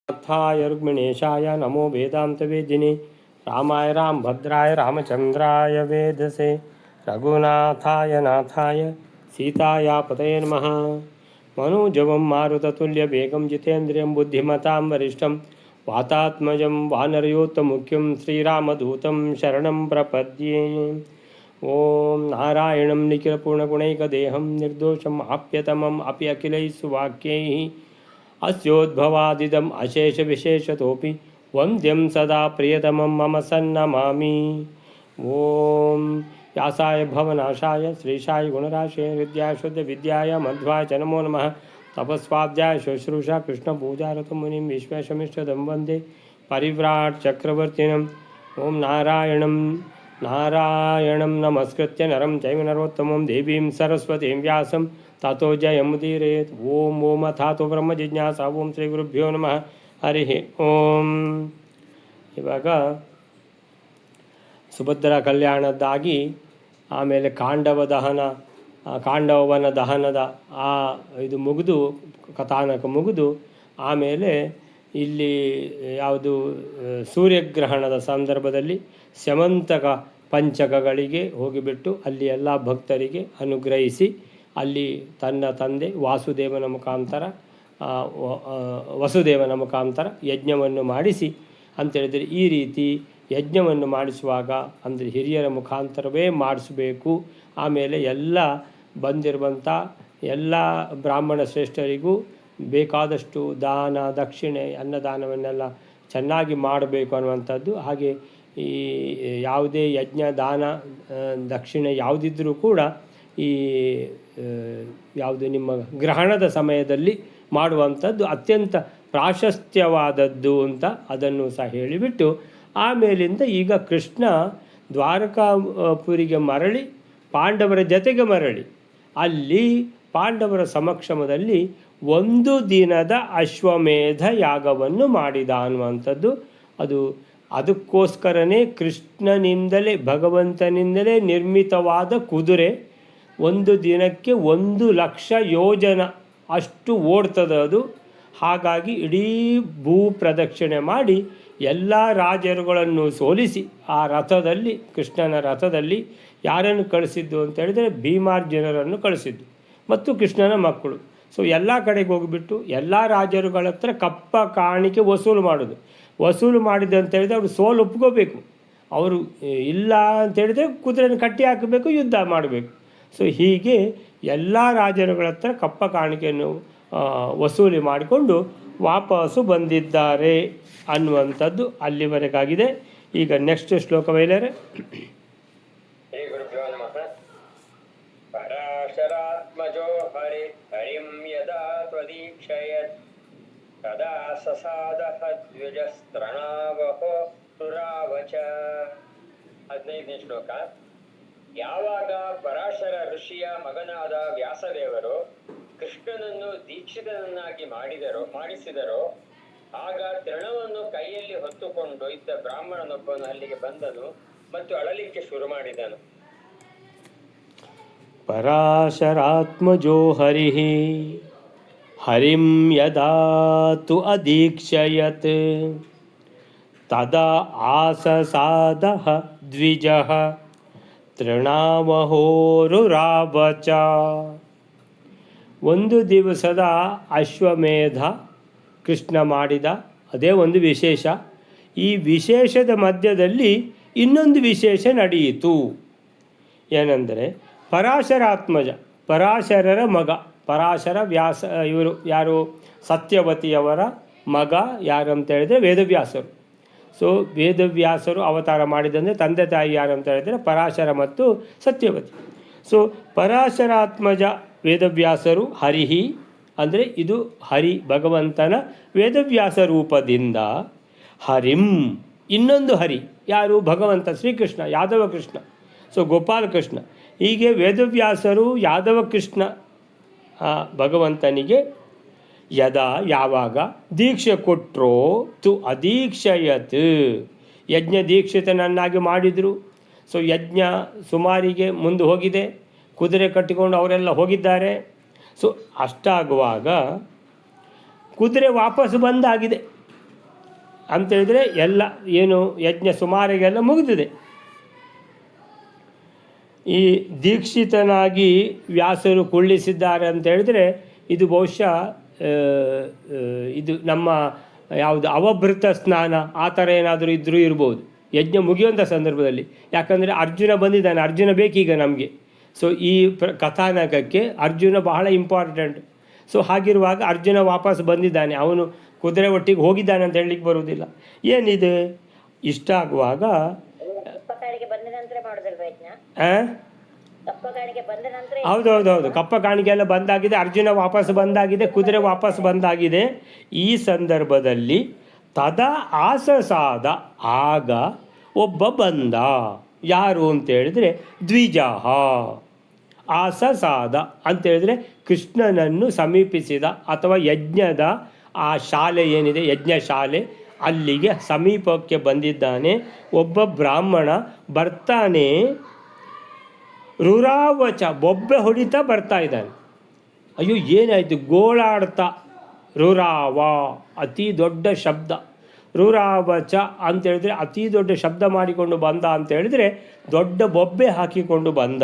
नाथाय रुक्मिणेशाय नमो वेदान्तवेदिने रामाय रामभद्राय रामचन्द्राय वेधसे रघुनाथाय नाथाय सीताया पतये नमः। मनोजवं मारुततुल्यवेगं जितेन्द्रियं बुद्धिमतां वरिष्ठं वातात्मजं वानरयोत्तमुख्यं श्रीरामदूतं शरणं प्रपद्ये। ॐ नारायणं निखिलपूर्णगुणैकदेहं निर्दोषम् आप्यतमम् अपि अखिलैः सुवाक्यैः अस्योद्भवादिदम् अशेषविशेषतोऽपि वन्द्यं सदा प्रियतमं मम सन्नमामि। ॐ व्यासाय भवनाशाय श्रीशाय गुणराशे हृद्याय शुद्धविद्याय मध्वाय च नमो नमः। तपस्वाध्याय शुश्रूषा कृष्णपूजारतमुनिं विश्वेशमिष्टदं वन्दे परिव्राट् चक्रवर्तिनम्। ॐ नारायणं नमस्कृत्य नरं चैव नरोत्तमं देवीं सरस्वतीं व्यासं ततो जयमुदीरयेत्। ಓಂ ಅಥಾತೋ ಬ್ರಹ್ಮ ಜಿಜ್ಞಾಸ. ಓಂ ಶ್ರೀ ಗುರುಭ್ಯೋ ನಮಃ. ಹರಿ ಓಂ. ಇವಾಗ ಸುಭದ್ರ ಕಲ್ಯಾಣದ್ದಾಗಿ ಆಮೇಲೆ ಕಾಂಡವವನ ದಹನದ ಇದು ಮುಗಿದು ಕಥಾನಕ ಮುಗಿದು ಆಮೇಲೆ ಇಲ್ಲಿ ಯಾವುದು ಸೂರ್ಯಗ್ರಹಣದ ಸಂದರ್ಭದಲ್ಲಿ ಸ್ಯಮಂತಕ ಪಂಚಕಗಳಿಗೆ ಹೋಗಿಬಿಟ್ಟು ಅಲ್ಲಿ ಎಲ್ಲ ಭಕ್ತರಿಗೆ ಅನುಗ್ರಹಿಸಿ ಅಲ್ಲಿ ತನ್ನ ತಂದೆ ವಸುದೇವನ ಮುಖಾಂತರ ಯಜ್ಞವನ್ನು ಮಾಡಿಸಿ ಅಂತೇಳಿದರೆ ಈ ರೀತಿ ಯಜ್ಞವನ್ನು ಮಾಡಿಸುವಾಗ ಅಂದರೆ ಹಿರಿಯರ ಮುಖಾಂತರವೇ ಮಾಡಿಸಬೇಕು. ಆಮೇಲೆ ಎಲ್ಲ ಬಂದಿರುವಂಥ ಎಲ್ಲ ಬ್ರಾಹ್ಮಣ ಶ್ರೇಷ್ಠರಿಗೂ ಬೇಕಾದಷ್ಟು ದಾನ ದಕ್ಷಿಣೆ ಅನ್ನದಾನವನ್ನೆಲ್ಲ ಚೆನ್ನಾಗಿ ಮಾಡಬೇಕು ಅನ್ನುವಂಥದ್ದು. ಹಾಗೆ ಈ ಯಾವುದೇ ಯಜ್ಞ ದಾನ ದಕ್ಷಿಣೆ ಯಾವುದಿದ್ದರೂ ಕೂಡ ಈ ಯಾವುದು ನಿಮ್ಮ ಗ್ರಹಣದ ಸಮಯದಲ್ಲಿ ಮಾಡುವಂಥದ್ದು ಅತ್ಯಂತ ಪ್ರಾಶಸ್ತ್ಯವಾದದ್ದು ಅಂತ ಅದನ್ನು ಸಹ ಹೇಳಿಬಿಟ್ಟು ಆಮೇಲಿಂದ ಈಗ ಕೃಷ್ಣ ದ್ವಾರಕಾಪುರಿಗೆ ಮರಳಿ ಪಾಂಡವರ ಜೊತೆಗೆ ಮರಳಿ ಅಲ್ಲಿ ಪಾಂಡವರ ಸಮಕ್ಷಮದಲ್ಲಿ 1 ದಿನದ ಅಶ್ವಮೇಧ ಯಾಗವನ್ನು ಮಾಡಿದ ಅನ್ನುವಂಥದ್ದು. ಅದಕ್ಕೋಸ್ಕರನೇ ಕೃಷ್ಣನಿಂದಲೇ ಭಗವಂತನಿಂದಲೇ ನಿರ್ಮಿತವಾದ ಕುದುರೆ 1 ದಿನಕ್ಕೆ 1,00,000 ಯೋಜನ ಅಷ್ಟು ಓಡ್ತದೆ ಅದು. ಹಾಗಾಗಿ ಇಡೀ ಭೂ ಪ್ರದಕ್ಷಿಣೆ ಮಾಡಿ ಎಲ್ಲ ರಾಜರುಗಳನ್ನು ಸೋಲಿಸಿ ಆ ರಥದಲ್ಲಿ ಕೃಷ್ಣನ ರಥದಲ್ಲಿ ಯಾರನ್ನು ಕಳಿಸಿದ್ದು ಅಂತ ಹೇಳಿದರೆ ಭೀಮಾರ್ಜುನರನ್ನು ಕಳಿಸಿದ್ದು ಮತ್ತು ಕೃಷ್ಣನ ಮಕ್ಕಳು. ಸೊ ಎಲ್ಲ ಕಡೆಗೆ ಹೋಗಿಬಿಟ್ಟು ಎಲ್ಲ ರಾಜರುಗಳ ಹತ್ರ ಕಪ್ಪ ಕಾಣಿಕೆ ವಸೂಲು ಮಾಡಿದೆ ಅಂತ ಹೇಳಿದರೆ ಅವರು ಸೋಲು ಒಪ್ಕೋಬೇಕು. ಅವರು ಇಲ್ಲ ಅಂತೇಳಿದರೆ ಕುದುರೆಯನ್ನು ಕಟ್ಟಿ ಹಾಕಬೇಕು, ಯುದ್ಧ ಮಾಡಬೇಕು. ಸೊ ಹೀಗೆ ಎಲ್ಲ ರಾಜರುಗಳ ಹತ್ರ ಕಪ್ಪ ಕಾಣಿಕೆಯನ್ನು ವಸೂಲಿ ಮಾಡಿಕೊಂಡು ವಾಪಸ್ಸು ಬಂದಿದ್ದಾರೆ ಅನ್ನುವಂಥದ್ದು ಅಲ್ಲಿವರೆಗಾಗಿದೆ. ಈಗ ನೆಕ್ಸ್ಟ್ ಶ್ಲೋಕ ಬಯಲಾರೆ. ಶ್ರೀ ಗುರುಭ್ಯೋ ನಮಃ. ಪರಾಶರಾತ್ಮಜೋ ಹರಿಂ ಯದಾ ತ್ವದೀಕ್ಷಯತ್ ತದಾ ಸಸಾದಹ ದ್ವಿಜಸ್ತ್ರಣಾವಹೋ ಸುರಾವಚ. 15ನೇ ಶ್ಲೋಕ. ಯಾವಾಗ ಪರಾಶರ ಋಷಿಯ ಮಗನಾದ ವ್ಯಾಸದೇವರು ಕೃಷ್ಣನನ್ನು ದೀಕ್ಷಿತನನ್ನಾಗಿ ಮಾಡಿಸಿದರೋ ಆಗ ತೃಣವನ್ನು ಕೈಯಲ್ಲಿ ಹೊತ್ತುಕೊಂಡು ಇದ್ದ ಬ್ರಾಹ್ಮಣನೊಬ್ಬನು ಅಲ್ಲಿಗೆ ಬಂದನು ಮತ್ತು ಅಳಲಿಕ್ಕೆ ಶುರು ಮಾಡಿದನು. ಪರಾಶರಾತ್ಮಜೋ ಹರಿಂ ಯದಾ ತು ಅದೀಕ್ಷಯತ್ ತದಾ ಆಸಸಾದಃ ದ್ವಿಜಃ ತೃಣಾವಹೋರುರಾವಚ. 1 ದಿವಸದ ಅಶ್ವಮೇಧ ಕೃಷ್ಣ ಮಾಡಿದ, ಅದೇ ಒಂದು ವಿಶೇಷ. ಈ ವಿಶೇಷದ ಮಧ್ಯದಲ್ಲಿ ಇನ್ನೊಂದು ವಿಶೇಷ ನಡೆಯಿತು. ಏನೆಂದರೆ ಪರಾಶರಾತ್ಮಜ, ಪರಾಶರರ ಮಗ, ಪರಾಶರ ವ್ಯಾಸ, ಇವರು ಯಾರು ಸತ್ಯವತಿಯವರ ಮಗ ಯಾರು ಅಂತ ಹೇಳಿದರೆ ವೇದವ್ಯಾಸರು. ಸೊ ವೇದವ್ಯಾಸರು ಅವತಾರ ಮಾಡಿದಂದರೆ ತಂದೆ ತಾಯಿ ಯಾರು ಅಂತ ಹೇಳಿದರೆ ಪರಾಶರ ಮತ್ತು ಸತ್ಯವತಿ. ಸೊ ಪರಾಶರಾತ್ಮಜ ವೇದವ್ಯಾಸರು ಹರಿಹಿ ಅಂದರೆ ಇದು ಹರಿ ಭಗವಂತನ ವೇದವ್ಯಾಸ ರೂಪದಿಂದ ಹರಿಂ, ಇನ್ನೊಂದು ಹರಿ ಯಾರು ಭಗವಂತ ಶ್ರೀಕೃಷ್ಣ, ಯಾದವ ಕೃಷ್ಣ, ಸೊ ಗೋಪಾಲ ಕೃಷ್ಣ. ಹೀಗೆ ವೇದವ್ಯಾಸರು ಯಾದವ ಕೃಷ್ಣ ಭಗವಂತನಿಗೆ ಯಾವಾಗ ದೀಕ್ಷೆ ಕೊಟ್ಟರೋ ತು ಅದೀಕ್ಷಯತ್, ಯಜ್ಞ ದೀಕ್ಷಿತನನ್ನಾಗಿ ಮಾಡಿದರು. ಸೊ ಯಜ್ಞ ಸುಮಾರಿಗೆ ಮುಂದೆ ಹೋಗಿದೆ, ಕುದುರೆ ಕಟ್ಟಿಕೊಂಡು ಅವರೆಲ್ಲ ಹೋಗಿದ್ದಾರೆ. ಸೊ ಅಷ್ಟಾಗುವಾಗ ಕುದುರೆ ವಾಪಸ್ ಬಂದಾಗಿದೆ. ಅಂತೇಳಿದರೆ ಎಲ್ಲ ಏನು ಯಜ್ಞ ಸುಮಾರಿಗೆಲ್ಲ ಮುಗಿದಿದೆ. ಈ ದೀಕ್ಷಿತನಾಗಿ ವ್ಯಾಸರು ಕುಳ್ಳಿಸಿದ್ದಾರೆ ಅಂತ ಹೇಳಿದ್ರೆ ಇದು ಬಹುಶಃ ಇದು ನಮ್ಮ ಯಾವುದು ಅವಭೃತ ಸ್ನಾನ ಆ ಥರ ಏನಾದರೂ ಇದ್ದರೂ ಇರ್ಬೋದು ಯಜ್ಞ ಮುಗಿಯುವಂಥ ಸಂದರ್ಭದಲ್ಲಿ. ಯಾಕಂದರೆ ಅರ್ಜುನ ಬಂದಿದ್ದಾನೆ, ಅರ್ಜುನ ಬೇಕೀಗ ನಮಗೆ. ಸೊ ಈ ಕಥಾನಕಕ್ಕೆ ಅರ್ಜುನ ಬಹಳ ಇಂಪಾರ್ಟೆಂಟ್. ಸೊ ಹಾಗಿರುವಾಗ ಅರ್ಜುನ ವಾಪಸ್ ಬಂದಿದ್ದಾನೆ, ಅವನು ಕುದುರೆ ಒಟ್ಟಿಗೆ ಹೋಗಿದ್ದಾನೆ ಅಂತ ಹೇಳಲಿಕ್ಕೆ ಬರುವುದಿಲ್ಲ. ಏನಿದೆ ಇಷ್ಟ ಆಗುವಾಗ ಹೌದೌದೌದು, ಕಪ್ಪ ಕಾಣಿಕೆ ಎಲ್ಲ ಬಂದಾಗಿದೆ, ಅರ್ಜುನ ವಾಪಸ್ ಬಂದಾಗಿದೆ, ಕುದುರೆ ವಾಪಸ್ ಬಂದಾಗಿದೆ. ಈ ಸಂದರ್ಭದಲ್ಲಿ ತದಾ ಆಸಸಾದ, ಆಗ ಒಬ್ಬ ಬಂದ. ಯಾರು ಅಂತೇಳಿದರೆ ದ್ವಿಜಃ. ಆಸಸಾದ ಅಂತೇಳಿದರೆ ಕೃಷ್ಣನನ್ನು ಸಮೀಪಿಸಿದ ಅಥವಾ ಯಜ್ಞದ ಆ ಶಾಲೆ ಏನಿದೆ ಯಜ್ಞಶಾಲೆ ಅಲ್ಲಿಗೆ ಸಮೀಪಕ್ಕೆ ಬಂದಿದ್ದಾನೆ ಒಬ್ಬ ಬ್ರಾಹ್ಮಣ. ಬರ್ತಾನೆ, ರುರಾವಚ, ಬೊಬ್ಬೆ ಹೊಡಿತಾ ಬರ್ತಾ ಇದ್ದಾನೆ. ಅಯ್ಯೋ ಏನಾಯಿತು, ಗೋಳಾಡ್ತಾ. ರುರಾವ ಅತಿ ದೊಡ್ಡ ಶಬ್ದ. ರುರಾವಚ ಅಂತೇಳಿದರೆ ಅತಿ ದೊಡ್ಡ ಶಬ್ದ ಮಾಡಿಕೊಂಡು ಬಂದ ಅಂತೇಳಿದರೆ ದೊಡ್ಡ ಬೊಬ್ಬೆ ಹಾಕಿಕೊಂಡು ಬಂದ.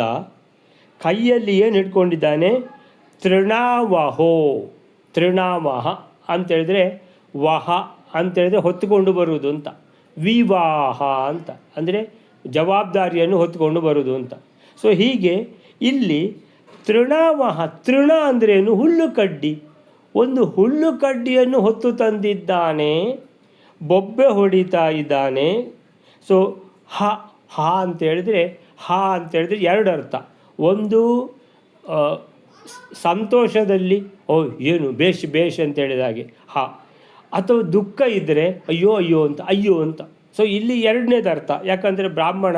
ಕೈಯಲ್ಲಿ ಏನು ಇಟ್ಕೊಂಡಿದ್ದಾನೆ, ತೃಣಾವಹೋ. ತೃಣಾವಹ ಅಂತೇಳಿದರೆ ವಹ ಅಂತೇಳಿದರೆ ಹೊತ್ತುಕೊಂಡು ಬರುವುದು ಅಂತ, ವಿವಾಹ ಅಂತ ಅಂದರೆ ಜವಾಬ್ದಾರಿಯನ್ನು ಹೊತ್ತುಕೊಂಡು ಬರುವುದು ಅಂತ. ಸೊ ಹೀಗೆ ಇಲ್ಲಿ ತೃಣಾವಹ, ತೃಣ ಅಂದ್ರೇನು, ಹುಲ್ಲು ಕಡ್ಡಿ. ಒಂದು ಹುಲ್ಲು ಕಡ್ಡಿಯನ್ನು ಹೊತ್ತು ತಂದಿದ್ದಾನೆ, ಬೊಬ್ಬೆ ಹೊಡಿತಾ ಇದ್ದಾನೆ. ಸೊ ಹ ಅಂತೇಳಿದರೆ ಎರಡು ಅರ್ಥ. ಒಂದು ಸಂತೋಷದಲ್ಲಿ ಓ ಏನು ಬೇಷ್ ಬೇಷ್ ಅಂತ ಹೇಳಿದ ಹಾಗೆ ಹ, ಅಥವಾ ದುಃಖ ಇದ್ದರೆ ಅಯ್ಯೋ ಅಯ್ಯೋ ಅಂತ. ಸೊ ಇಲ್ಲಿ ಎರಡನೇದು ಅರ್ಥ. ಯಾಕಂದರೆ ಬ್ರಾಹ್ಮಣ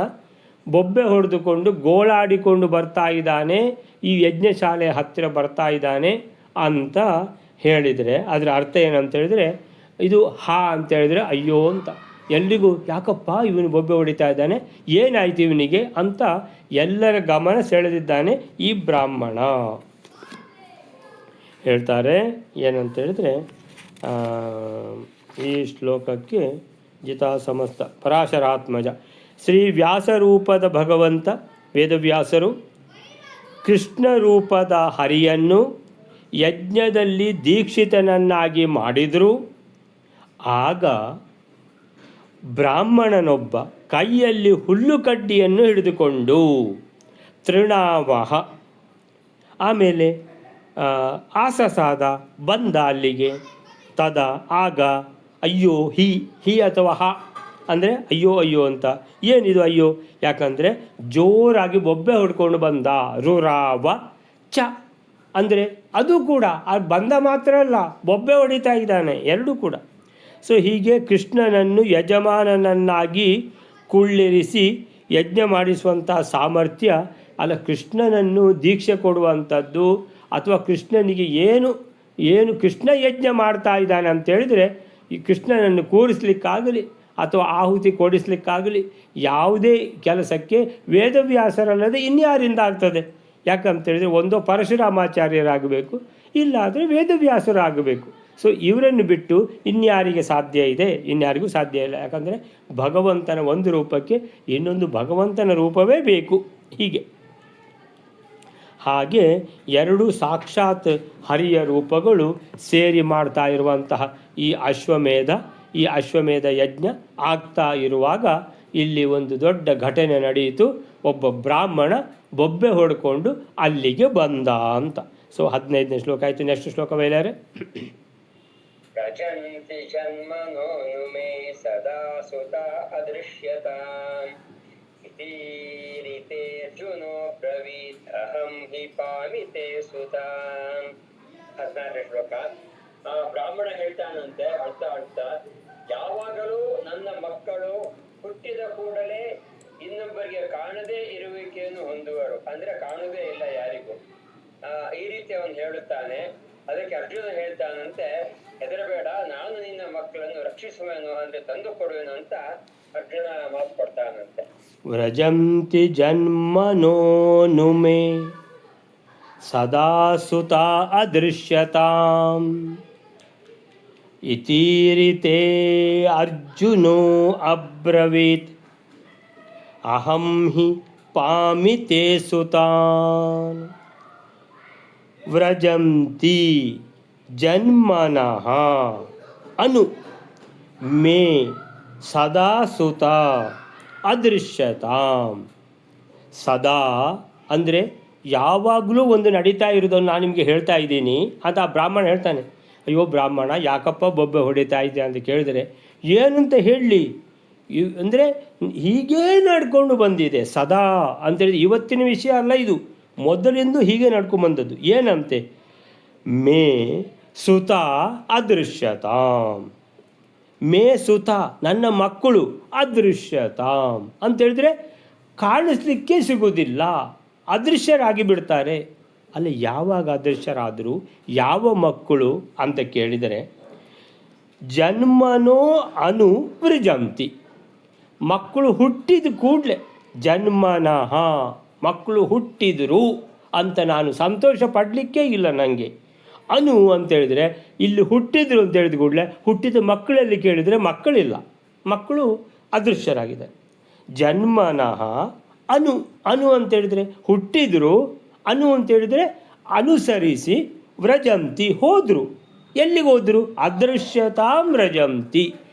ಬೊಬ್ಬೆ ಹೊಡೆದುಕೊಂಡು ಗೋಳಾಡಿಕೊಂಡು ಬರ್ತಾ ಇದ್ದಾನೆ, ಈ ಯಜ್ಞಶಾಲೆಯ ಹತ್ತಿರ ಬರ್ತಾ ಇದ್ದಾನೆ ಅಂತ ಹೇಳಿದರೆ ಅದರ ಅರ್ಥ ಏನಂತ ಹೇಳಿದರೆ ಇದು ಅಂತ ಹೇಳಿದರೆ ಅಯ್ಯೋ ಅಂತ. ಎಲ್ಲಿಗೂ ಯಾಕಪ್ಪ ಇವನು ಬೊಬ್ಬೆ ಹೊಡಿತಾ ಇದ್ದಾನೆ, ಏನಾಯ್ತು ಇವನಿಗೆ ಅಂತ ಎಲ್ಲರ ಗಮನ ಸೆಳೆದಿದ್ದಾನೆ ಈ ಬ್ರಾಹ್ಮಣ. ಹೇಳ್ತಾರೆ ಏನಂತ ಹೇಳಿದರೆ ಈ ಶ್ಲೋಕಕ್ಕೆ ಜಿತಾ ಸಮಸ್ತ ಪರಾಶರಾತ್ಮಜ ಶ್ರೀ ವ್ಯಾಸರೂಪದ ಭಗವಂತ ವೇದವ್ಯಾಸರು ಕೃಷ್ಣ ರೂಪದ ಹರಿಯನ್ನು ಯಜ್ಞದಲ್ಲಿ ದೀಕ್ಷಿತನನ್ನಾಗಿ ಮಾಡಿದರು. ಆಗ ಬ್ರಾಹ್ಮಣನೊಬ್ಬ ಕೈಯಲ್ಲಿ ಹುಲ್ಲು ಕಡ್ಡಿಯನ್ನು ಹಿಡಿದುಕೊಂಡು ತೃಣಾವಹ, ಆಮೇಲೆ ಆಸಸಾದ, ಬಂದ ಅಲ್ಲಿಗೆ. ತದ ಆಗ, ಅಯ್ಯೋ ಹಿ ಅಥವಾ ಹ ಅಂದರೆ ಅಯ್ಯೋ ಅಂತ. ಏನಿದು ಅಯ್ಯೋ, ಯಾಕಂದರೆ ಜೋರಾಗಿ ಬೊಬ್ಬೆ ಹೊಡ್ಕೊಂಡು ಬಂದ. ರುರಾವ ಚ ಅಂದರೆ ಅದು ಕೂಡ ಬಂದ ಮಾತ್ರ ಅಲ್ಲ, ಬೊಬ್ಬೆ ಹೊಡಿತಾ ಇದ್ದಾನೆ, ಎರಡೂ ಕೂಡ. ಸೊ ಹೀಗೆ ಕೃಷ್ಣನನ್ನು ಯಜಮಾನನನ್ನಾಗಿ ಕುಳ್ಳಿರಿಸಿ ಯಜ್ಞ ಮಾಡಿಸುವಂಥ ಸಾಮರ್ಥ್ಯ ಅಲ್ಲ, ಕೃಷ್ಣನನ್ನು ದೀಕ್ಷೆ ಕೊಡುವಂಥದ್ದು ಅಥವಾ ಕೃಷ್ಣನಿಗೆ ಏನು ಕೃಷ್ಣ ಯಜ್ಞ ಮಾಡ್ತಾ ಇದ್ದಾನೆ ಅಂತೇಳಿದರೆ ಈ ಕೃಷ್ಣನನ್ನು ಕೂರಿಸ್ಲಿಕ್ಕಾಗಲಿ ಅಥವಾ ಆಹುತಿ ಕೊಡಿಸ್ಲಿಕ್ಕಾಗಲಿ ಯಾವುದೇ ಕೆಲಸಕ್ಕೆ ವೇದವ್ಯಾಸರಲ್ಲದೆ ಇನ್ಯಾರಿಂದ ಆಗ್ತದೆ. ಯಾಕಂತೇಳಿದರೆ ಒಂದೋ ಪರಶುರಾಮಾಚಾರ್ಯರಾಗಬೇಕು, ಇಲ್ಲಾದರೆ ವೇದವ್ಯಾಸರಾಗಬೇಕು. ಸೊ ಇವರನ್ನು ಬಿಟ್ಟು ಇನ್ಯಾರಿಗೆ ಸಾಧ್ಯ ಇದೆ? ಇನ್ಯಾರಿಗೂ ಸಾಧ್ಯ ಇಲ್ಲ. ಯಾಕಂದರೆ ಭಗವಂತನ ಒಂದು ರೂಪಕ್ಕೆ ಇನ್ನೊಂದು ಭಗವಂತನ ರೂಪವೇ ಬೇಕು. ಹಾಗೆ ಎರಡು ಸಾಕ್ಷಾತ್ ಹರಿಯ ರೂಪಗಳು ಸೇರಿ ಮಾಡ್ತಾ ಇರುವಂತಹ ಈ ಅಶ್ವಮೇಧ ಯಜ್ಞ ಆಗ್ತಾ ಇರುವಾಗ ಇಲ್ಲಿ ಒಂದು ದೊಡ್ಡ ಘಟನೆ ನಡೆಯಿತು. ಒಬ್ಬ ಬ್ರಾಹ್ಮಣ ಬೊಬ್ಬೆ ಹೊಡ್ಕೊಂಡು ಅಲ್ಲಿಗೆ ಬಂದ ಅಂತ. ಸೊ 15ನೇ ಶ್ಲೋಕ ಆಯಿತು. ನೆಕ್ಸ್ಟ್ ಶ್ಲೋಕ ಬೈಲಾರೆ. ರಚಂತಿ ಜನ್ಮನೋ ಮೇ ಸದಾ ಸುತ ಅದೃಶ್ಯತಾಂ ಇತೀರಿತೆ ಅರ್ಜುನೋ ಬ್ರವೀತ್ ಅಹಂ ಹಿ ಪಾಮಿತೆ ಸುತಾಂ. 16ನೇ ಶ್ಲೋಕ. ಬ್ರಾಹ್ಮಣ ಹೇಳ್ತಾನಂತೆ ಅಳ್ತಾ ಯಾವಾಗಲೂ ನನ್ನ ಮಕ್ಕಳು ಹುಟ್ಟಿದ ಕೂಡಲೇ ಇನ್ನೊಬ್ಬರಿಗೆ ಕಾಣದೇ ಇರುವಿಕೆಯನ್ನು ಹೊಂದುವರು, ಅಂದ್ರೆ ಕಾಣುವುದೇ ಇಲ್ಲ ಯಾರಿಗೂ. ಈ ರೀತಿ ಅವನು ಹೇಳುತ್ತಾನೆ. ಅದಕ್ಕೆ ಅರ್ಜುನ ಹೇಳ್ತಾನಂತೆ, ಹೆದರಬೇಡ, ನಾನು ನಿನ್ನ ಮಕ್ಕಳನ್ನು ರಕ್ಷಿಸುವೆನು, ಅಂದ್ರೆ ತಂದು ಕೊಡುವೆನು ಅಂತ ಅರ್ಜುನ ಮಾತು ಕೊಡ್ತಾನಂತೆ. ವ್ರಜಂತಿ ಜನ್ಮನೋ ನುಮೆ ಸದಾ ಸುತ ಅದೃಶ್ಯತಾಂ. ಇತೀರಿತೆ ಅರ್ಜುನೋ ಅಬ್ರವೀತ್ ಅಹಂ ಹಿ ಪಾಮಿತೆ ಸುತಾನ್ ವ್ರಜಂತಿ ಜನ್ಮನಃ ಅನು ಮೇ ಸದಾ ಸುತ ಅದೃಶ್ಯತಾಂ. ಸದಾ ಅಂದರೆ ಯಾವಾಗಲೂ ಒಂದು ನಡೀತಾ ಇರೋದನ್ನು ನಾನು ನಿಮಗೆ ಹೇಳ್ತಾ ಇದ್ದೀನಿ ಅಂತ ಆ ಬ್ರಾಹ್ಮಣ ಹೇಳ್ತಾನೆ. ಅಯ್ಯೋ ಬ್ರಾಹ್ಮಣ, ಯಾಕಪ್ಪ ಬೊಬ್ಬೆ ಹೊಡಿತಾ ಇದೆ ಅಂತ ಕೇಳಿದರೆ ಏನಂತ ಹೇಳಲಿ, ಅಂದರೆ ಹೀಗೇ ನಡ್ಕೊಂಡು ಬಂದಿದೆ ಸದಾ ಅಂತೇಳಿ. ಇವತ್ತಿನ ವಿಷಯ ಅಲ್ಲ ಇದು, ಮೊದಲಿಂದ ಹೀಗೆ ನಡ್ಕೊಂಡ್ಬಂದದ್ದು. ಏನಂತೆ, ಮೇ ಸುತ ಅದೃಶ್ಯತಾಂ, ಮೇ ಸುತ ನನ್ನ ಮಕ್ಕಳು ಅದೃಶ್ಯತಾಂ ಅಂತೇಳಿದ್ರೆ ಕಾಣಿಸ್ಲಿಕ್ಕೆ ಸಿಗುವುದಿಲ್ಲ, ಅದೃಶ್ಯರಾಗಿ ಬಿಡ್ತಾರೆ. ಅಲ್ಲಿ ಯಾವಾಗ ಅದೃಶ್ಯರಾದರು, ಯಾವ ಮಕ್ಕಳು ಅಂತ ಕೇಳಿದರೆ ಜನ್ಮನೋ ಅನು ವೃಜಂತಿ, ಮಕ್ಕಳು ಹುಟ್ಟಿದ ಕೂಡಲೇ ಜನ್ಮನಃ, ಮಕ್ಕಳು ಹುಟ್ಟಿದರು ಅಂತ ನಾನು ಸಂತೋಷ ಪಡಲಿಕ್ಕೆ ಇಲ್ಲ ನನಗೆ. ಅನು ಅಂತೇಳಿದರೆ ಇಲ್ಲಿ ಹುಟ್ಟಿದ್ರು ಅಂತ ಹೇಳಿದ ಕೂಡಲೇ ಹುಟ್ಟಿದ ಮಕ್ಕಳಲ್ಲಿ ಕೇಳಿದರೆ ಮಕ್ಕಳಿಲ್ಲ, ಮಕ್ಕಳು ಅದೃಶ್ಯರಾಗಿದ್ದಾರೆ. ಜನ್ಮನಃ ಅನು, ಅನು ಅಂತೇಳಿದರೆ ಹುಟ್ಟಿದರು, ಅನು ಅಂತೇಳಿದರೆ ಅನುಸರಿಸಿ, ವ್ರಜಂತಿ ಹೋದರು. ಎಲ್ಲಿಗೆ ಹೋದರು, ಅದೃಶ್ಯತಾಂ ವ್ರಜಂತಿ,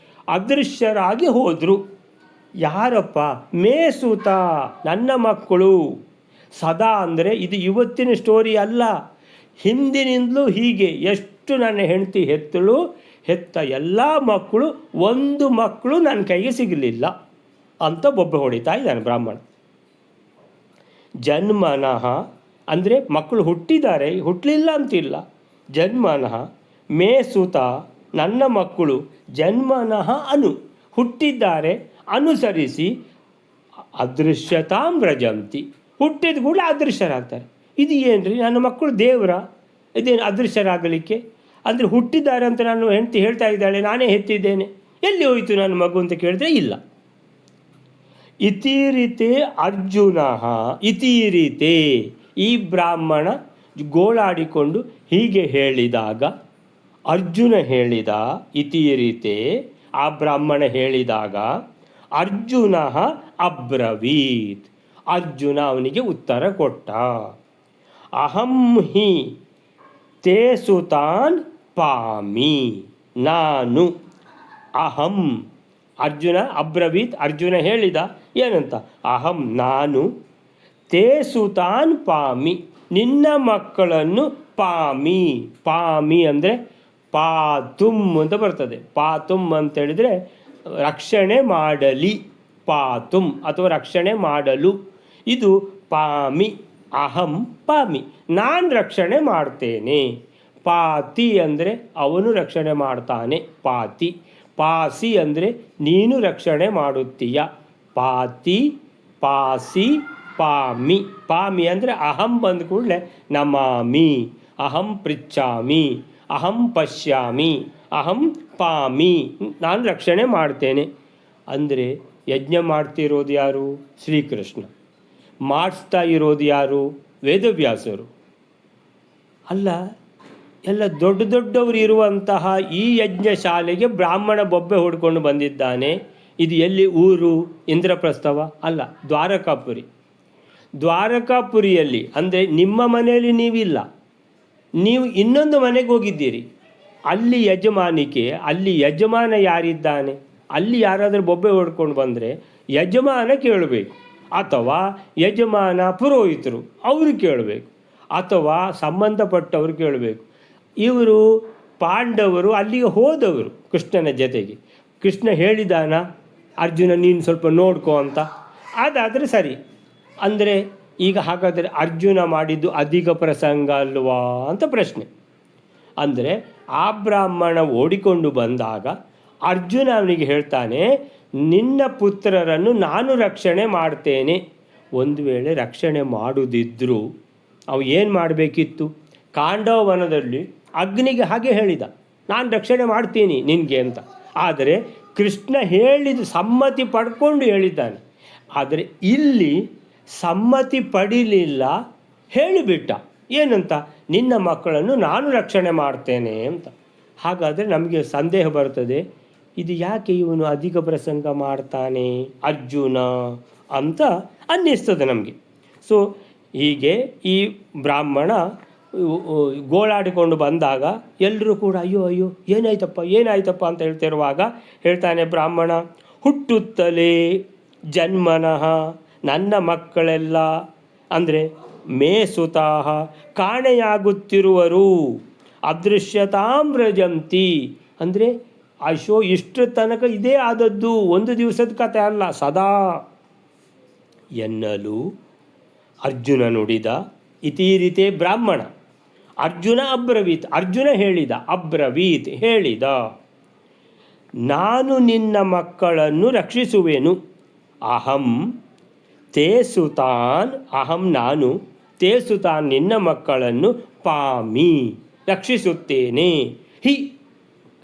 ಅದೃಶ್ಯರಾಗಿ ಹೋದರು. ಯಾರಪ್ಪ, ಮೇಸುತ ನನ್ನ ಮಕ್ಕಳು. ಸದಾ ಅಂದರೆ ಇದು ಇವತ್ತಿನ ಸ್ಟೋರಿ ಅಲ್ಲ, ಹಿಂದಿನಿಂದಲೂ ಹೀಗೆ. ಎಷ್ಟು ನನ್ನ ಹೆಂಡತಿ ಹೆತ್ತಳು, ಹೆತ್ತ ಎಲ್ಲ ಮಕ್ಕಳು, ಒಂದು ಮಕ್ಕಳು ನನ್ನ ಕೈಗೆ ಸಿಗಲಿಲ್ಲ ಅಂತ ಬೊಬ್ಬೆ ಹೊಡಿತಾ ಇದ್ದಾನೆ ಬ್ರಾಹ್ಮಣ. ಜನ್ಮನಃ ಅಂದರೆ ಮಕ್ಕಳು ಹುಟ್ಟಿದ್ದಾರೆ, ಹುಟ್ಟಲಿಲ್ಲ ಅಂತಿಲ್ಲ. ಜನ್ಮನಃ ಮೇ ಸುತ ನನ್ನ ಮಕ್ಕಳು, ಜನ್ಮನಃ ಅನು ಹುಟ್ಟಿದ್ದಾರೆ, ಅನುಸರಿಸಿ ಅದೃಶ್ಯತಾಂ ವ್ರಜಂತಿ, ಹುಟ್ಟಿದ ಕೂಡ ಅದೃಶ್ಯರಾಗ್ತಾರೆ. ಇದು ಏನ್ರಿ, ನನ್ನ ಮಕ್ಕಳು ದೇವರ, ಇದೇನು ಅದೃಶ್ಯರಾಗಲಿಕ್ಕೆ? ಅಂದರೆ ಹುಟ್ಟಿದ್ದಾರೆ ಅಂತ ನಾನು ಹೆಂಡತಿ ಹೇಳ್ತಾ ಇದ್ದಾಳೆ, ನಾನೇ ಹೆತ್ತಿದ್ದೇನೆ, ಎಲ್ಲಿ ಹೋಯಿತು ನನ್ನ ಮಗು ಅಂತ ಕೇಳಿದ್ರೆ ಇಲ್ಲ. ಇತೀರಿತೆ ಅರ್ಜುನ, ಇತೀರಿತೆ ಈ ಬ್ರಾಹ್ಮಣ ಗೋಳಾಡಿಕೊಂಡು ಹೀಗೆ ಹೇಳಿದಾಗ ಅರ್ಜುನ ಹೇಳಿದ, ಇತೀರಿತೆ ಆ ಬ್ರಾಹ್ಮಣ ಹೇಳಿದಾಗ ಅರ್ಜುನ ಅಬ್ರವೀತ್, ಅರ್ಜುನ ಅವನಿಗೆ ಉತ್ತರ ಕೊಟ್ಟ. ಅಹಂ ಹಿ ತೇ ಸುತಾನ್ ಪಾಮಿ, ನಾನು, ಅಹಂ ಅರ್ಜುನ ಅಬ್ರವೀತ್, ಅರ್ಜುನ ಹೇಳಿದ ಏನಂತ, ಅಹಂ ನಾನು, ತೇ ಸುತಾನ್ ಪಾಮಿ ನಿನ್ನ ಮಕ್ಕಳನ್ನು, ಪಾಮಿ, ಪಾಮಿ ಅಂದರೆ ಪಾತುಮ್ ಅಂತ ಬರ್ತದೆ. ಪಾತುಮ್ ಅಂತ ಹೇಳಿದರೆ ರಕ್ಷಣೆ ಮಾಡಲಿ, ಪಾತುಮ್ ಅಥವಾ ರಕ್ಷಣೆ ಮಾಡಲು, ಇದು ಪಾಮಿ. ಅಹಂ ಪಾಮಿ ನಾನು ರಕ್ಷಣೆ ಮಾಡ್ತೇನೆ. ಪಾತಿ ಅಂದರೆ ಅವನು ರಕ್ಷಣೆ ಮಾಡ್ತಾನೆ, ಪಾತಿ. ಪಾಸಿ ಅಂದರೆ ನೀನು ರಕ್ಷಣೆ ಮಾಡುತ್ತೀಯ. ಪಾತಿ, ಪಾಸಿ, ಪಾಮಿ. ಪಾಮಿ ಅಂದರೆ ಅಹಂ ಬಂದ ಕೂಡಲೇ ನಮಾಮಿ, ಅಹಂ ಪೃಚ್ಛಾಮಿ, ಅಹಂ ಪಶ್ಯಾಮಿ, ಅಹಂ ಪಾಮಿ, ನಾನು ರಕ್ಷಣೆ ಮಾಡ್ತೇನೆ. ಅಂದರೆ ಯಜ್ಞ ಮಾಡ್ತಿರೋದು ಯಾರು? ಶ್ರೀಕೃಷ್ಣ. ಮಾಡಿಸ್ತಾ ಇರೋದು ಯಾರು? ವೇದವ್ಯಾಸರು. ಅಲ್ಲ, ಎಲ್ಲ ದೊಡ್ಡ ದೊಡ್ಡವರು ಇರುವಂತಹ ಈ ಯಜ್ಞ ಶಾಲೆಗೆ ಬ್ರಾಹ್ಮಣ ಬೊಬ್ಬೆ ಹೊಡ್ಕೊಂಡು ಬಂದಿದ್ದಾನೆ. ಇದು ಎಲ್ಲಿ ಊರು? ಇಂದ್ರಪ್ರಸ್ಥವ ಅಲ್ಲ, ದ್ವಾರಕಾಪುರಿ. ದ್ವಾರಕಾಪುರಿಯಲ್ಲಿ ಅಂದರೆ ನಿಮ್ಮ ಮನೆಯಲ್ಲಿ ನೀವಿಲ್ಲ, ನೀವು ಇನ್ನೊಂದು ಮನೆಗೆ ಹೋಗಿದ್ದೀರಿ. ಅಲ್ಲಿ ಯಜಮಾನಿಕೆ, ಅಲ್ಲಿ ಯಜಮಾನ ಯಾರಿದ್ದಾನೆ? ಅಲ್ಲಿ ಯಾರಾದರೂ ಬೊಬ್ಬೆ ಹೊಡ್ಕೊಂಡು ಬಂದರೆ ಯಜಮಾನ ಕೇಳಬೇಕು, ಅಥವಾ ಯಜಮಾನ ಪುರೋಹಿತರು ಅವರು ಕೇಳಬೇಕು, ಅಥವಾ ಸಂಬಂಧಪಟ್ಟವರು ಕೇಳಬೇಕು. ಇವರು ಪಾಂಡವರು ಅಲ್ಲಿಗೆ ಹೋದವರು ಕೃಷ್ಣನ ಜೊತೆಗೆ. ಕೃಷ್ಣ ಹೇಳಿದಾನ ಅರ್ಜುನ ನೀನು ಸ್ವಲ್ಪ ನೋಡ್ಕೋ ಅಂತ, ಅದಾದರೆ ಸರಿ. ಅಂದರೆ ಈಗ ಹಾಗಾದರೆ ಅರ್ಜುನ ಮಾಡಿದ್ದು ಅಧಿಕ ಪ್ರಸಂಗ ಅಲ್ವಾ ಅಂತ ಪ್ರಶ್ನೆ. ಅಂದರೆ ಆ ಬ್ರಾಹ್ಮಣ ಓಡಿಕೊಂಡು ಬಂದಾಗ ಅರ್ಜುನ ಅವನಿಗೆ ಹೇಳ್ತಾನೆ, ನಿನ್ನ ಪುತ್ರರನ್ನು ನಾನು ರಕ್ಷಣೆ ಮಾಡ್ತೇನೆ. ಒಂದು ವೇಳೆ ರಕ್ಷಣೆ ಮಾಡುವುದಿದ್ದರೂ ಅವು ಏನು ಮಾಡಬೇಕಿತ್ತು? ಕಾಂಡವವನದಲ್ಲಿ ಅಗ್ನಿಗೆ ಹಾಗೆ ಹೇಳಿದ, ನಾನು ರಕ್ಷಣೆ ಮಾಡ್ತೀನಿ ನಿನಗೆ ಅಂತ. ಆದರೆ ಕೃಷ್ಣ ಹೇಳಿದ ಸಮ್ಮತಿ ಪಡ್ಕೊಂಡು ಹೇಳಿದ್ದಾನೆ. ಆದರೆ ಇಲ್ಲಿ ಸಮ್ಮತಿ ಪಡೀಲಿಲ್ಲ, ಹೇಳಿಬಿಟ್ಟ. ಏನಂತ? ನಿನ್ನ ಮಕ್ಕಳನ್ನು ನಾನು ರಕ್ಷಣೆ ಮಾಡ್ತೇನೆ ಅಂತ. ಹಾಗಾದರೆ ನಮಗೆ ಸಂದೇಹ ಬರ್ತದೆ, ಇದು ಯಾಕೆ ಇವನು ಅಧಿಕ ಪ್ರಸಂಗ ಮಾಡ್ತಾನೆ ಅರ್ಜುನ ಅಂತ ಅನ್ನಿಸ್ತದೆ ನಮಗೆ. ಸೊ ಹೀಗೆ ಈ ಬ್ರಾಹ್ಮಣ ಗೋಳಾಡಿಕೊಂಡು ಬಂದಾಗ ಎಲ್ಲರೂ ಕೂಡ ಅಯ್ಯೋ ಅಯ್ಯೋ ಏನಾಯ್ತಪ್ಪ ಅಂತ ಹೇಳ್ತಿರುವಾಗ ಹೇಳ್ತಾನೆ ಬ್ರಾಹ್ಮಣ, ಹುಟ್ಟುತ್ತಲೇ ಜನ್ಮನಃ ನನ್ನ ಮಕ್ಕಳೆಲ್ಲ ಅಂದರೆ ಮೇ ಸುತಾಹ ಕಾಣೆಯಾಗುತ್ತಿರುವರು, ಅದೃಶ್ಯತಾಂ ವ್ರಜಂತಿ ಅಂದರೆ ಇಷ್ಟರ ತನಕ ಇದೇ ಆದದ್ದು, ಒಂದು ದಿವಸದ ಕಥೆ ಅಲ್ಲ, ಸದಾ ಎನ್ನಲು ಅರ್ಜುನ ನುಡಿದ. ಇತೀರಿತೆ ಬ್ರಾಹ್ಮಣ ಅರ್ಜುನ ಅಬ್ರವೀತ್, ಅರ್ಜುನ ಹೇಳಿದ, ಅಬ್ರವೀತ್ ಹೇಳಿದ, ನಾನು ನಿನ್ನ ಮಕ್ಕಳನ್ನು ರಕ್ಷಿಸುವೆನು. ಅಹಂ ತೇ ಸುತಾನ್, ಅಹಂ ನಾನು, ತೇ ಸುತಾನ್ ನಿನ್ನ ಮಕ್ಕಳನ್ನು ಪಾಮಿ ರಕ್ಷಿಸುತ್ತೇನೆ.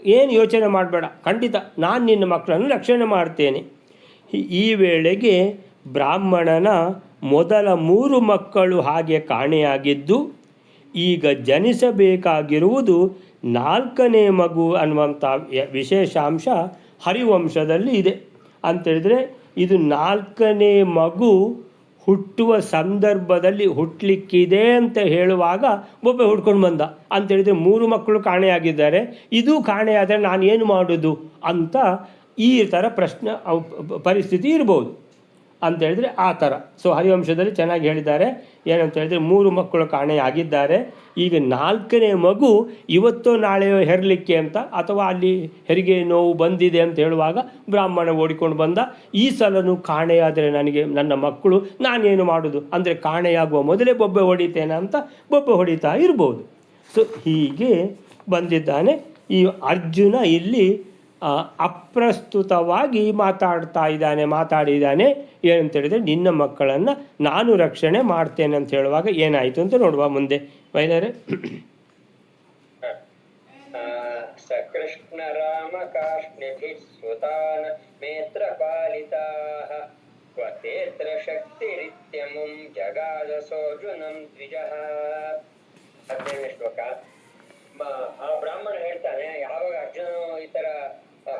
ಏನು ಯೋಚನೆ ಮಾಡಬೇಡ, ಖಂಡಿತ ನಾನು ನಿನ್ನ ಮಕ್ಕಳನ್ನು ರಕ್ಷಣೆ ಮಾಡ್ತೇನೆ. ಈ ವೇಳೆಗೆ ಬ್ರಾಹ್ಮಣನ ಮೊದಲ 3 ಮಕ್ಕಳು ಹಾಗೆ ಕಾಣೆಯಾಗಿದ್ದು, ಈಗ ಜನಿಸಬೇಕಾಗಿರುವುದು 4ನೇ ಮಗು ಅನ್ನುವಂಥ ವಿಶೇಷಾಂಶ ಹರಿವಂಶದಲ್ಲಿ ಇದೆ. ಅಂತೇಳಿದರೆ ಇದು 4ನೇ ಮಗು ಹುಟ್ಟುವ ಸಂದರ್ಭದಲ್ಲಿ ಹುಟ್ಟಲಿಕ್ಕಿದೆ ಅಂತ ಹೇಳುವಾಗ ಒಬ್ಬ ಹುಡ್ಕೊಂಡು ಬಂದ. ಅಂತೇಳಿದರೆ 3 ಮಕ್ಕಳು ಕಾಣೆಯಾಗಿದ್ದಾರೆ, ಇದು ಕಾಣೆಯಾದರೆ ನಾನು ಏನು ಮಾಡೋದು ಅಂತ ಈ ಥರ ಪ್ರಶ್ನೆ ಪರಿಸ್ಥಿತಿ ಇರ್ಬೋದು ಅಂತೇಳಿದರೆ ಆ ಥರ. ಸೊ ಹರಿವಂಶದಲ್ಲಿ ಚೆನ್ನಾಗಿ ಹೇಳಿದ್ದಾರೆ. ಏನಂತ ಹೇಳಿದರೆ 3 ಮಕ್ಕಳು ಕಾಣೆಯಾಗಿದ್ದಾರೆ, ಈಗ 4ನೇ ಮಗು ಇವತ್ತೋ ನಾಳೆಯೋ ಹೆರಲಿಕ್ಕೆ ಅಂತ, ಅಥವಾ ಅಲ್ಲಿ ಹೆರಿಗೆ ನೋವು ಬಂದಿದೆ ಅಂತ ಹೇಳುವಾಗ ಬ್ರಾಹ್ಮಣ ಓಡಿಕೊಂಡು ಬಂದ. ಈ ಸಲನೂ ಕಾಣೆಯಾದರೆ ನನಗೆ ನನ್ನ ಮಕ್ಕಳು ನಾನೇನು ಮಾಡೋದು ಅಂದರೆ ಕಾಣೆಯಾಗುವ ಮೊದಲೇ ಬೊಬ್ಬೆ ಹೊಡಿತೇನೆ ಅಂತ ಬೊಬ್ಬೆ ಹೊಡಿತಾ ಇರ್ಬೋದು. ಸೊ ಹೀಗೆ ಬಂದಿದ್ದಾನೆ ಈ ಅರ್ಜುನ. ಇಲ್ಲಿ ಅಪ್ರಸ್ತುತವಾಗಿ ಮಾತಾಡಿದ್ದಾನೆ. ಏನಂತೇಳಿದರೆ ನಿನ್ನ ಮಕ್ಕಳನ್ನು ನಾನು ರಕ್ಷಣೆ ಮಾಡ್ತೇನೆ ಅಂತ ಹೇಳುವಾಗ ಏನಾಯಿತು ಅಂತ ನೋಡುವ ಮುಂದೆ ವೈದ್ಯರೇ. ಸಕೃಷ್ಣ ರಾಮ ಕಾಷ್ಣಿಭಿ ಸುತಾನ ಮೇತ್ರ ಪಾಲಿತಾಃ ಕ್ವತೇತ್ರ ಶಕ್ತಿರಿತ್ಯಮುಂ ಜಗಾದ ಸೋರ್ಜುನಂ ದ್ವಿಜಃ. 15ನೇ ಶ್ಲೋಕ. ಆ ಬ್ರಾಹ್ಮಣ ಹೇಳ್ತಾನೆ, ಯಾವಾಗ ಅರ್ಜುನನು ಈ ತರ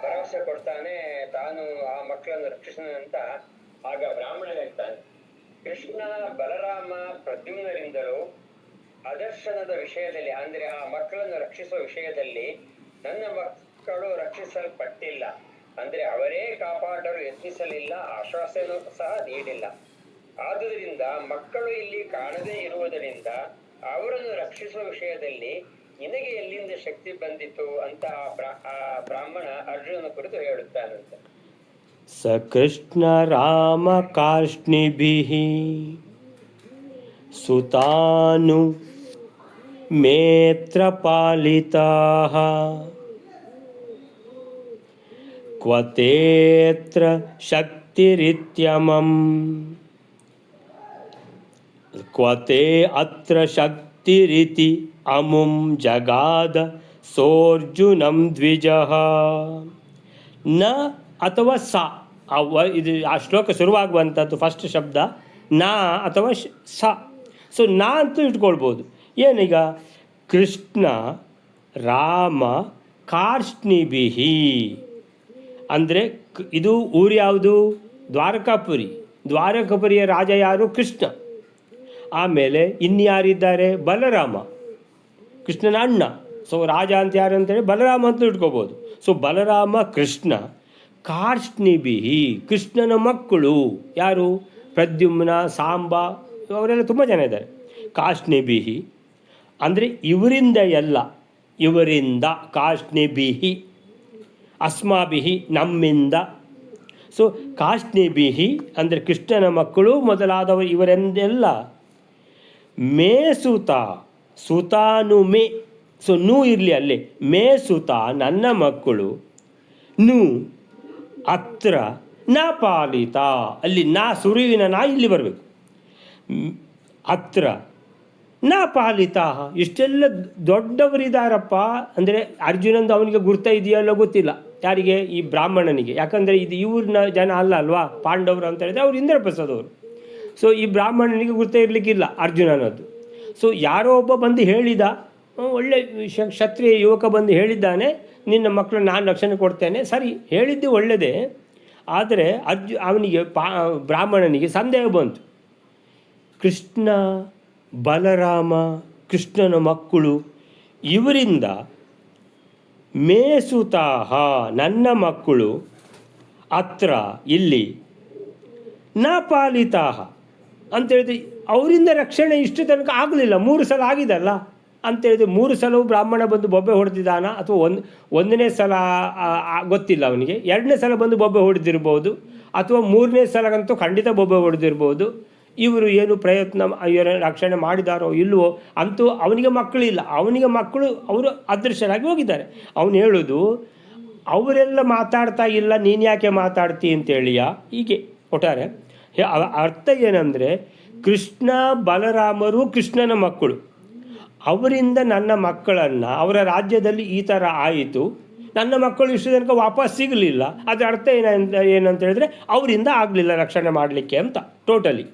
ಭರವಸೆ ಕೊಡ್ತಾನೆ ತಾನು ಆ ಮಕ್ಕಳನ್ನು ರಕ್ಷಿಸನ ಅಂತ, ಆಗ ಬ್ರಾಹ್ಮಣ ಹೇಳ್ತಾನೆ, ಕೃಷ್ಣ ಬಲರಾಮ ಪ್ರದ್ಯುಮ್ನರಿಂದಲೂ ಅದರ್ಶನದ ವಿಷಯದಲ್ಲಿ ಅಂದರೆ ಆ ಮಕ್ಕಳನ್ನು ರಕ್ಷಿಸುವ ವಿಷಯದಲ್ಲಿ ನನ್ನ ಮಕ್ಕಳು ರಕ್ಷಿಸಲ್ಪಟ್ಟಿಲ್ಲ, ಅಂದ್ರೆ ಅವರೇ ಕಾಪಾಡಲು ಯತ್ನಿಸಲಿಲ್ಲ, ಆಶ್ವಾಸನೂ ಸಹ ನೀಡಿಲ್ಲ. ಆದುದರಿಂದ ಮಕ್ಕಳು ಇಲ್ಲಿ ಕಾಣದೇ ಇರುವುದರಿಂದ ಅವರನ್ನು ರಕ್ಷಿಸುವ ವಿಷಯದಲ್ಲಿ ನಿನಗೆ ಎಲ್ಲಿಂದ ಶಕ್ತಿ ಬಂದಿತು ಅಂತ ಆ ಬ್ರಾಹ್ಮಣ ಅರ್ಜುನನ ಕುರಿತು ಹೇಳುತ್ತಾನಂತೆ. ಸ ಕೃಷ್ಣ ರಾಮ ಕಾರ್ಷ್ಣಿಭಿಃ ಸುತಾನು ಮೇತ್ರ ಪಾಲಿತಾಃ ಕ್ವತೇತ್ರ ಶಕ್ತಿರಿತ್ಯಮಂ ಕ್ವತೆ ಅತ್ರ ಶಕ್ತಿರಿತಿ ಅಮುಂ ಜಗಾದ ಸೋರ್ಜುನಂ ದ್ವಿಜಃ. ನ ಅಥವಾ ಸ, ಇದು ಆ ಶ್ಲೋಕ ಶುರುವಾಗುವಂಥದ್ದು ಫಸ್ಟ್ ಶಬ್ದ ನಾ ಅಥವಾ ಸ. ಸೊ ನಾ ಅಂತೂ ಇಟ್ಕೊಳ್ಬೋದು. ಏನೀಗ ಕೃಷ್ಣ ರಾಮ ಕಾರ್ಷ್ಣಿಭಿಹಿ ಅಂದರೆ ಇದು ಊರು ಯಾವುದು? ದ್ವಾರಕಾಪುರಿ. ದ್ವಾರಕಾಪುರಿಯ ರಾಜ ಯಾರು? ಕೃಷ್ಣ. ಆಮೇಲೆ ಇನ್ಯಾರಿದ್ದಾರೆ? ಬಲರಾಮ, ಕೃಷ್ಣನ ಅಣ್ಣ. ಸೊ ರಾಜ ಅಂತ ಯಾರು ಅಂತೇಳಿ ಬಲರಾಮ ಅಂತ ಇಟ್ಕೋಬೋದು. ಸೊ ಬಲರಾಮ ಕೃಷ್ಣ ಕಾರ್ಷ್ಣಿಭಿಹಿ, ಕೃಷ್ಣನ ಮಕ್ಕಳು ಯಾರು? ಪ್ರದ್ಯುಮ್ನ, ಸಾಂಬ, ಅವರೆಲ್ಲ ತುಂಬ ಜನ ಇದ್ದಾರೆ. ಕಾರ್ಷ್ಣಿಭಿಹಿ ಅಂದರೆ ಇವರಿಂದ ಎಲ್ಲ, ಇವರಿಂದ ಕಾರ್ಷ್ಣಿಭಿಹಿ, ಅಸ್ಮಾಭಿಹಿ ನಮ್ಮಿಂದ. ಸೊ ಕಾರ್ಷ್ಣಿಭಿಹಿ ಅಂದರೆ ಕೃಷ್ಣನ ಮಕ್ಕಳು ಮೊದಲಾದವರು ಇವರೆಂದೆಲ್ಲ. ಮೇ ಸುತ, ಸುತಾನು ಮೇ, ಸೊ ನೂ ಇರಲಿ ಅಲ್ಲಿ, ಮೇ ಸುತ ನನ್ನ ಮಕ್ಕಳು, ನು ಅತ್ರ ನ ಪಾಲಿತ, ಅಲ್ಲಿ ನಾ ಸುರುವಿನ ನಾ ಇಲ್ಲಿ ಬರಬೇಕು. ಅತ್ರ ನ ಪಾಲಿತ, ಇಷ್ಟೆಲ್ಲ ದೊಡ್ಡವರಿದ್ದಾರಪ್ಪ ಅಂದರೆ ಅರ್ಜುನಂದು ಅವನಿಗೆ ಗುರ್ತ ಇದೆಯಲ್ಲೋ ಗೊತ್ತಿಲ್ಲ. ಯಾರಿಗೆ? ಈ ಬ್ರಾಹ್ಮಣನಿಗೆ. ಯಾಕಂದರೆ ಇದು ಇವ್ರನ್ನ ಜನ ಅಲ್ವಾ ಪಾಂಡವರು ಅಂತ ಹೇಳಿದ್ರೆ ಅವ್ರು ಇಂದ್ರಪ್ರಸಾದವರು. ಸೊ ಈ ಬ್ರಾಹ್ಮಣನಿಗೆ ಗುರ್ತ ಇರಲಿಕ್ಕಿಲ್ಲ ಅರ್ಜುನನದ್ದು. ಸೊ ಯಾರೋ ಒಬ್ಬ ಬಂದು ಹೇಳಿದ, ಒಳ್ಳೆ ಕ್ಷತ್ರಿಯ ಯುವಕ ಬಂದು ಹೇಳಿದ್ದಾನೆ, ನಿನ್ನ ಮಕ್ಕಳು ನಾನು ರಕ್ಷಣೆ ಕೊಡ್ತೇನೆ. ಸರಿ, ಹೇಳಿದ್ದು ಒಳ್ಳೆಯದೇ. ಆದರೆ ಅವನಿಗೆ ಬ್ರಾಹ್ಮಣನಿಗೆ ಸಂದೇಹ ಬಂತು. ಕೃಷ್ಣ, ಬಲರಾಮ, ಕೃಷ್ಣನ ಮಕ್ಕಳು ಇವರಿಂದ ಮೇಸುತಾಹ, ನನ್ನ ಮಕ್ಕಳು ಅತ್ರ ಇಲ್ಲಿ ನ ಪಾಲಿತಾಹ ಅಂತೇಳಿದ್ರೆ ಅವರಿಂದ ರಕ್ಷಣೆ ಇಷ್ಟು ತನಕ ಆಗಲಿಲ್ಲ. 3 ಸಲ ಆಗಿದಲ್ಲ ಅಂತೇಳಿದ್ರೆ 3 ಸಲವೂ ಬ್ರಾಹ್ಮಣ ಬಂದು ಬೊಬ್ಬೆ ಹೊಡೆದಿದ್ದಾನ ಅಥವಾ ಒಂದನೇ ಸಲ ಗೊತ್ತಿಲ್ಲ ಅವನಿಗೆ, 2ನೇ ಸಲ ಬಂದು ಬೊಬ್ಬೆ ಹೊಡೆದಿರ್ಬೋದು, ಅಥವಾ 3ನೇ ಸಲಗಂತೂ ಖಂಡಿತ ಬೊಬ್ಬೆ ಹೊಡೆದಿರ್ಬೋದು. ಇವರು ಏನು ಪ್ರಯತ್ನ ರಕ್ಷಣೆ ಮಾಡಿದಾರೋ ಇಲ್ವೋ, ಅಂತೂ ಅವನಿಗೆ ಮಕ್ಕಳಿಲ್ಲ. ಅವನಿಗೆ ಮಕ್ಕಳು ಅವರು ಅದೃಶ್ಯರಾಗಿ ಹೋಗಿದ್ದಾರೆ. ಅವನು ಹೇಳೋದು, ಅವರೆಲ್ಲ ಮಾತಾಡ್ತಾ ಇಲ್ಲ, ನೀನು ಯಾಕೆ ಮಾತಾಡ್ತಿ ಅಂತೇಳಿಯ. ಹೀಗೆ ಒಟ್ಟಾರೆ ಅರ್ಥ ಏನಂದರೆ, ಕೃಷ್ಣ ಬಲರಾಮರು ಕೃಷ್ಣನ ಮಕ್ಕಳು, ಅವರಿಂದ ನನ್ನ ಮಕ್ಕಳನ್ನು, ಅವರ ರಾಜ್ಯದಲ್ಲಿ ಈ ಥರ ಆಯಿತು, ನನ್ನ ಮಕ್ಕಳು ಇಷ್ಟು ತನಕ ವಾಪಸ್ ಸಿಗಲಿಲ್ಲ. ಅದರ ಅರ್ಥ ಏನಂತ ಹೇಳಿದ್ರೆ ಅವರಿಂದ ಆಗಲಿಲ್ಲ ರಕ್ಷಣೆ ಮಾಡಲಿಕ್ಕೆ ಅಂತ. ಟೋಟಲಿ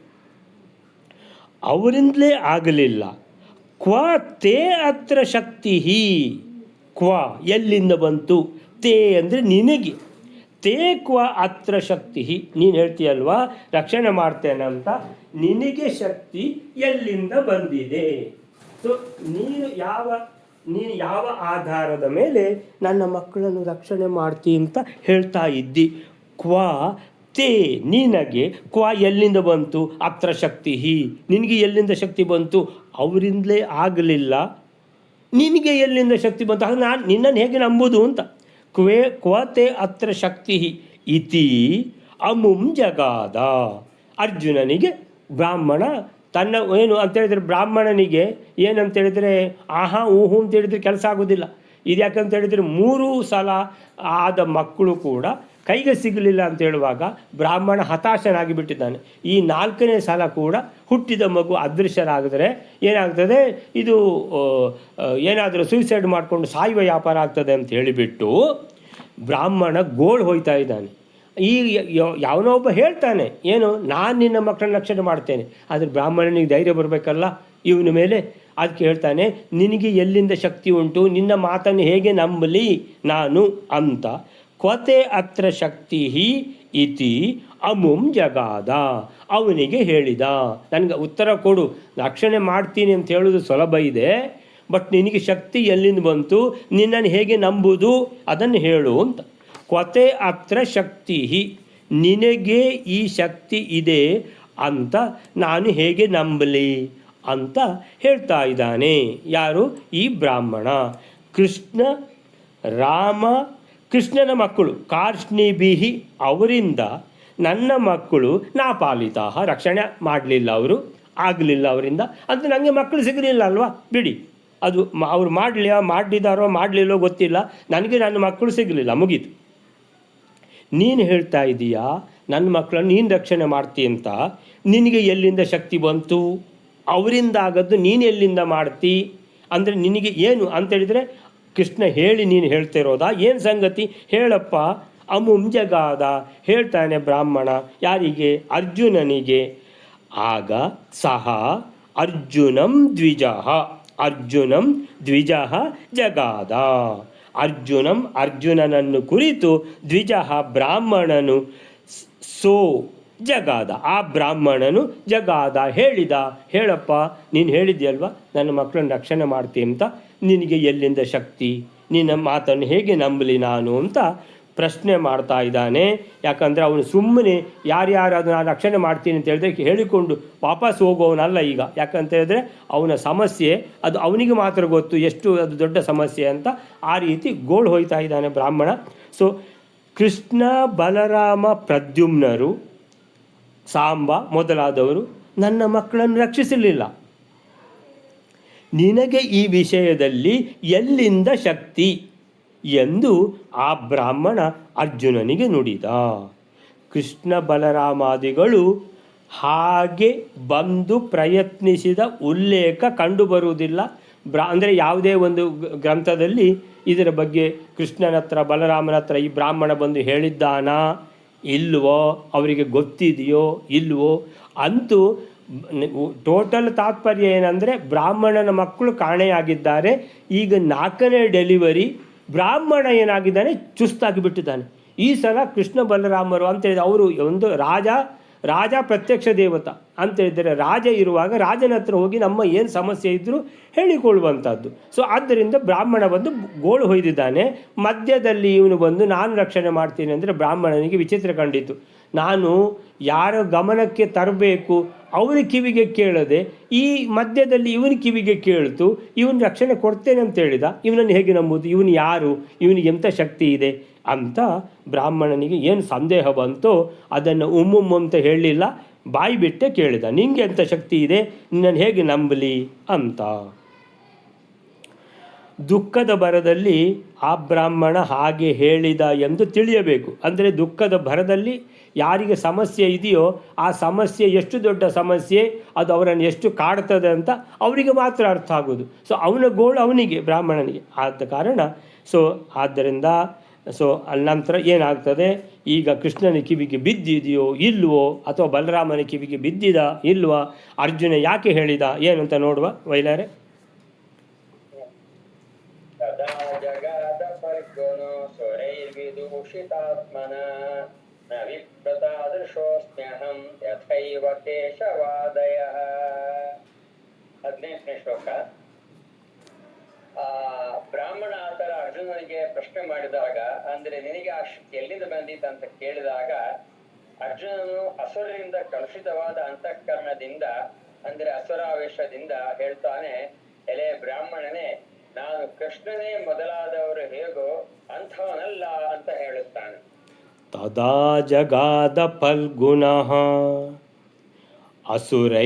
ಅವರಿಂದಲೇ ಆಗಲಿಲ್ಲ. ಕ್ವ ತೇ ಅತ್ರ ಶಕ್ತಿ, ಕ್ವ ಎಲ್ಲಿಂದ ಬಂತು, ತೇ ಅಂದರೆ ನಿನಗೆ, ತೇ ಕ್ವ ಅತ್ರ ಶಕ್ತಿ, ನೀನು ಹೇಳ್ತೀಯಲ್ವಾ ರಕ್ಷಣೆ ಮಾಡ್ತೇನೆ ಅಂತ, ನಿನಗೆ ಶಕ್ತಿ ಎಲ್ಲಿಂದ ಬಂದಿದೆ? ಸೊ ನೀನು ಯಾವ ಆಧಾರದ ಮೇಲೆ ನನ್ನ ಮಕ್ಕಳನ್ನು ರಕ್ಷಣೆ ಮಾಡ್ತಿ ಅಂತ ಹೇಳ್ತಾ ಇದ್ದಿ. ಕ್ವ ತೇ ನಿನಗೆ, ಕ್ವ ಎಲ್ಲಿಂದ ಬಂತು, ಅತ್ರ ಶಕ್ತಿ ನಿನಗೆ ಎಲ್ಲಿಂದ ಶಕ್ತಿ ಬಂತು? ಅವರಿಂದಲೇ ಆಗಲಿಲ್ಲ, ನಿನಗೆ ಎಲ್ಲಿಂದ ಶಕ್ತಿ ಬಂತು? ಹಾಗೆ ನಾನು ನಿನ್ನನ್ನು ಹೇಗೆ ನಂಬುದು ಅಂತ. ಕ್ವತೆ ಅತ್ರ ಶಕ್ತಿ ಇತಿ ಅಮುಂ ಜಗಾದ. ಅರ್ಜುನನಿಗೆ ಬ್ರಾಹ್ಮಣ ತನ್ನ ಏನು ಅಂತೇಳಿದರೆ, ಬ್ರಾಹ್ಮಣನಿಗೆ ಏನಂತೇಳಿದರೆ ಆಹಾ ಊಹು ಅಂತೇಳಿದರೆ ಕೆಲಸ ಆಗೋದಿಲ್ಲ. ಇದು ಯಾಕಂತೇಳಿದರೆ 3 ಸಲ ಆದ ಮಕ್ಕಳು ಕೂಡ ಕೈಗೆ ಸಿಗಲಿಲ್ಲ ಅಂತ ಹೇಳುವಾಗ ಬ್ರಾಹ್ಮಣ ಹತಾಶನಾಗಿ ಬಿಟ್ಟಿದ್ದಾನೆ. ಈ 4ನೇ ಸಲ ಕೂಡ ಹುಟ್ಟಿದ ಮಗು ಅದೃಶ್ಯರಾಗಿದ್ರೆ ಏನಾಗ್ತದೆ, ಇದು ಏನಾದರೂ ಸೂಸೈಡ್ ಮಾಡಿಕೊಂಡು ಸಾಯುವ ವ್ಯಾಪಾರ ಆಗ್ತದೆ ಅಂತ ಹೇಳಿಬಿಟ್ಟು ಬ್ರಾಹ್ಮಣ ಗೋಳು ಹೋಯ್ತಾ ಇದ್ದಾನೆ. ಈ ಯಾವನೋ ಒಬ್ಬ ಹೇಳ್ತಾನೆ, ಏನು ನಾನು ನಿನ್ನ ಮಕ್ಕಳನ್ನ ರಕ್ಷಣೆ ಮಾಡ್ತೇನೆ, ಆದರೆ ಬ್ರಾಹ್ಮಣನಿಗೆ ಧೈರ್ಯ ಬರಬೇಕಲ್ಲ ಇವನ ಮೇಲೆ. ಅದಕ್ಕೆ ಹೇಳ್ತಾನೆ, ನಿನಗೆ ಎಲ್ಲಿಂದ ಶಕ್ತಿ ಉಂಟು, ನಿನ್ನ ಮಾತನ್ನು ಹೇಗೆ ನಂಬಲಿ ನಾನು ಅಂತ. ಕ್ವತೆ ಅತ್ರ ಶಕ್ತಿ ಇತಿ ಅಮುಂ ಜಗಾದ, ಅವನಿಗೆ ಹೇಳಿದ. ನನಗೆ ಉತ್ತರ ಕೊಡು, ರಕ್ಷಣೆ ಮಾಡ್ತೀನಿ ಅಂತ ಹೇಳೋದು ಸುಲಭ ಇದೆ, ಬಟ್ ನಿನಗೆ ಶಕ್ತಿ ಎಲ್ಲಿಂದ ಬಂತು, ನಿನ್ನನ್ನು ಹೇಗೆ ನಂಬುದು ಅದನ್ನು ಹೇಳು ಅಂತ. ಕ್ವತೆ ಅತ್ರ ಶಕ್ತಿ, ನಿನಗೆ ಈ ಶಕ್ತಿ ಇದೆ ಅಂತ ನಾನು ಹೇಗೆ ನಂಬಲಿ ಅಂತ ಹೇಳ್ತಾ ಇದ್ದಾನೆ. ಯಾರು? ಈ ಬ್ರಾಹ್ಮಣ. ಕೃಷ್ಣ, ರಾಮ, ಕೃಷ್ಣನ ಮಕ್ಕಳು ಕಾರ್ಷ್ಣಿಭಿಹಿ, ಅವರಿಂದ ನನ್ನ ಮಕ್ಕಳು ನಾಪಾಲಿತಾ, ರಕ್ಷಣೆ ಮಾಡಲಿಲ್ಲ, ಅವರು ಆಗಲಿಲ್ಲ ಅವರಿಂದ ಅಂತ. ನನಗೆ ಮಕ್ಕಳು ಸಿಗಲಿಲ್ಲ ಅಲ್ವಾ, ಬಿಡಿ, ಅದು ಅವ್ರು ಮಾಡಿದಾರೋ ಮಾಡಲಿಲ್ಲೋ ಗೊತ್ತಿಲ್ಲ, ನನಗೆ ನನ್ನ ಮಕ್ಕಳು ಸಿಗಲಿಲ್ಲ, ಮುಗೀತು. ನೀನು ಹೇಳ್ತಾ ಇದ್ದೀಯಾ ನನ್ನ ಮಕ್ಕಳನ್ನು ನೀನು ರಕ್ಷಣೆ ಮಾಡ್ತೀ ಅಂತ, ನಿನಗೆ ಎಲ್ಲಿಂದ ಶಕ್ತಿ ಬಂತು? ಅವರಿಂದ ಆಗದ್ದು ನೀನು ಎಲ್ಲಿಂದ ಮಾಡ್ತಿ ಅಂದರೆ ನಿನಗೆ ಏನು ಅಂತೇಳಿದರೆ, ಕೃಷ್ಣ ಹೇಳಿ ನೀನು ಹೇಳ್ತಿರೋದಾ, ಏನು ಸಂಗತಿ ಹೇಳಪ್ಪ. ಅಮುಂ ಜಗಾದ, ಹೇಳ್ತಾನೆ ಬ್ರಾಹ್ಮಣ. ಯಾರಿಗೆ? ಅರ್ಜುನನಿಗೆ. ಆಗ ಸಹ ಅರ್ಜುನಂ ದ್ವಿಜಃ, ಅರ್ಜುನಂ ದ್ವಿಜಃ ಜಗಾದ, ಅರ್ಜುನನನ್ನು ಕುರಿತು ದ್ವಿಜಃ ಬ್ರಾಹ್ಮಣನು ಸೋ ಜಗಾದ, ಆ ಬ್ರಾಹ್ಮಣನು ಜಗಾದ ಹೇಳಿದ. ಹೇಳಪ್ಪ, ನೀನು ಹೇಳಿದ್ಯಲ್ವ ನನ್ನ ಮಕ್ಕಳನ್ನ ರಕ್ಷಣೆ ಮಾಡ್ತೀನಿ ಅಂತ, ನಿನಗೆ ಎಲ್ಲಿಂದ ಶಕ್ತಿ, ನಿನ್ನ ಮಾತನ್ನು ಹೇಗೆ ನಂಬಲಿ ನಾನು ಅಂತ ಪ್ರಶ್ನೆ ಮಾಡ್ತಾ ಇದ್ದಾನೆ. ಯಾಕಂದರೆ ಅವನು ಸುಮ್ಮನೆ ಯಾರ್ಯಾರು ನಾನು ರಕ್ಷಣೆ ಮಾಡ್ತೀನಿ ಅಂತ ಹೇಳಿದ್ರೆ ಹೇಳಿಕೊಂಡು ವಾಪಸ್ ಹೋಗೋವನಲ್ಲ ಈಗ. ಯಾಕಂತ ಹೇಳಿದ್ರೆ ಅವನ ಸಮಸ್ಯೆ ಅದು ಅವನಿಗೆ ಮಾತ್ರ ಗೊತ್ತು, ಎಷ್ಟು ಅದು ದೊಡ್ಡ ಸಮಸ್ಯೆ ಅಂತ. ಆ ರೀತಿ ಗೋಳು ಹೋಯ್ತಾ ಇದ್ದಾನೆ ಬ್ರಾಹ್ಮಣ. ಸೊ ಕೃಷ್ಣ, ಬಲರಾಮ, ಪ್ರದ್ಯುಮ್ನರು, ಸಾಂಬ ಮೊದಲಾದವರು ನನ್ನ ಮಕ್ಕಳನ್ನು ರಕ್ಷಿಸಲಿಲ್ಲ, ನಿನಗೆ ಈ ವಿಷಯದಲ್ಲಿ ಎಲ್ಲಿಂದ ಶಕ್ತಿ ಎಂದು ಆ ಬ್ರಾಹ್ಮಣ ಅರ್ಜುನನಿಗೆ ನುಡಿದ. ಕೃಷ್ಣ ಬಲರಾಮಾದಿಗಳು ಹಾಗೆ ಬಂದು ಪ್ರಯತ್ನಿಸಿದ ಉಲ್ಲೇಖ ಕಂಡುಬರುವುದಿಲ್ಲ. ಅಂದರೆ ಯಾವುದೇ ಒಂದು ಗ್ರಂಥದಲ್ಲಿ ಇದರ ಬಗ್ಗೆ ಕೃಷ್ಣನ ಹತ್ರ ಬಲರಾಮನ ಹತ್ರ ಈ ಬ್ರಾಹ್ಮಣ ಬಂದು ಹೇಳಿದ್ದಾನಾ ಇಲ್ವೋ, ಅವರಿಗೆ ಗೊತ್ತಿದೆಯೋ ಇಲ್ವೋ. ಅಂತೂ ಟೋಟಲ್ ತಾತ್ಪರ್ಯ ಏನಂದರೆ ಬ್ರಾಹ್ಮಣನ ಮಕ್ಕಳು ಕಾಣೆಯಾಗಿದ್ದಾರೆ. ಈಗ 4ನೇ ಡೆಲಿವರಿ ಬ್ರಾಹ್ಮಣ ಏನಾಗಿದ್ದಾನೆ, ಚುಸ್ತಾಗಿ ಬಿಟ್ಟಿದ್ದಾನೆ. ಈ ಸಲ ಕೃಷ್ಣ ಬಲರಾಮರು ಅಂತೇಳಿದ ಅವರು ಒಂದು ರಾಜ ಪ್ರತ್ಯಕ್ಷ ದೇವತ ಅಂತೇಳಿದರೆ, ರಾಜ ಇರುವಾಗ ರಾಜನ ಹತ್ರ ಹೋಗಿ ನಮ್ಮ ಏನು ಸಮಸ್ಯೆ ಇದ್ದರೂ ಹೇಳಿಕೊಳ್ಳುವಂಥದ್ದು. ಸೊ ಆದ್ದರಿಂದ ಬ್ರಾಹ್ಮಣ ಬಂದು ಗೋಳು ಹೊಯ್ದಿದ್ದಾನೆ. ಮಧ್ಯದಲ್ಲಿ ಇವನು ಬಂದು ನಾನು ರಕ್ಷಣೆ ಮಾಡ್ತೀನಿ ಅಂದರೆ ಬ್ರಾಹ್ಮಣನಿಗೆ ವಿಚಿತ್ರ ಕಂಡಿತು. ನಾನು ಯಾರ ಗಮನಕ್ಕೆ ತರಬೇಕು ಅವನ ಕಿವಿಗೆ ಕೇಳದೆ ಈ ಮಧ್ಯದಲ್ಲಿ ಇವನ ಕಿವಿಗೆ ಕೇಳ್ತು, ಇವನು ರಕ್ಷಣೆ ಕೊಡ್ತೇನೆ ಅಂತ ಹೇಳಿದ. ಇವನನ್ನು ಹೇಗೆ ನಂಬುದು? ಇವನು ಯಾರು? ಇವನಿಗೆ ಎಂಥ ಶಕ್ತಿ ಇದೆ ಅಂತ ಬ್ರಾಹ್ಮಣನಿಗೆ ಏನು ಸಂದೇಹ ಬಂತೋ ಅದನ್ನು ಅಂತ ಹೇಳಲಿಲ್ಲ, ಬಾಯಿ ಬಿಟ್ಟೆ ಕೇಳಿದ. ನಿಂಗೆ ಎಂಥ ಶಕ್ತಿ ಇದೆ, ನಿನ್ನನ್ನು ಹೇಗೆ ನಂಬಲಿ ಅಂತ. ದುಃಖದ ಭರದಲ್ಲಿ ಆ ಬ್ರಾಹ್ಮಣ ಹಾಗೆ ಹೇಳಿದ ಎಂದು ತಿಳಿಯಬೇಕು. ಅಂದರೆ ದುಃಖದ ಭರದಲ್ಲಿ ಯಾರಿಗೆ ಸಮಸ್ಯೆ ಇದೆಯೋ ಆ ಸಮಸ್ಯೆ ಎಷ್ಟು ದೊಡ್ಡ ಸಮಸ್ಯೆ, ಅದು ಅವರನ್ನು ಎಷ್ಟು ಕಾಡ್ತದೆ ಅಂತ ಅವರಿಗೆ ಮಾತ್ರ ಅರ್ಥ ಆಗೋದು. ಸೊ ಅವನ ಗೋಳು ಅವನಿಗೆ, ಬ್ರಾಹ್ಮಣನಿಗೆ. ಆದ ಕಾರಣ ಆದ್ದರಿಂದ ನಂತರ ಏನಾಗ್ತದೆ, ಈಗ ಕೃಷ್ಣನ ಕಿವಿಗೆ ಬಿದ್ದಿದೆಯೋ ಇಲ್ವೋ ಅಥವಾ ಬಲರಾಮನ ಕಿವಿಗೆ ಬಿದ್ದಿದ ಇಲ್ವಾ, ಅರ್ಜುನ ಯಾಕೆ ಹೇಳಿದ ಏನಂತ ನೋಡುವ ವೈಲಾರೆ. ತದಾ ಜಗಾದ ಫಲ್ಗುಣೋ ಸ್ವರೈರ್ವಿದೂಷಿತಾತ್ಮನ ನ ವಿಪ್ರತಾದೃಶೋಸ್ಮ್ಯಹಂ ಯಥೈವ ಕೇಶವಾದಯಃ. 18ನೇ ಶ್ಲೋಕ. ಬ್ರಾಹ್ಮಣ ಆ ಥರ ಅರ್ಜುನನಿಗೆ ಪ್ರಶ್ನೆ ಮಾಡಿದಾಗ, ಅಂದ್ರೆ ನಿನಗೆ ಆ ಶಕ್ತಿ ಎಲ್ಲಿಂದ ಬಂದಿತ್ತು ಅಂತ ಕೇಳಿದಾಗ, ಅರ್ಜುನನು ಅಸುರರಿಂದ ಕಲುಷಿತವಾದ ಅಂತಃಕರಣದಿಂದ ಅಂದ್ರೆ ಅಸುರಾವೇಶದಿಂದ ಹೇಳ್ತಾನೆ, ಎಲೆ ಬ್ರಾಹ್ಮಣನೇ, ನಾನು ಕೃಷ್ಣನೇ ಮೊದಲಾದವರು ಹೇಗೋ ಅಂಥವನಲ್ಲ ಅಂತ ಹೇಳುತ್ತಾನೆ. ತದಾ ಜಗಾದ ಫಲ್ಗುಣಃ ಅಸುರೈರ್ವಿದೂಷಿತಾತ್ಮನ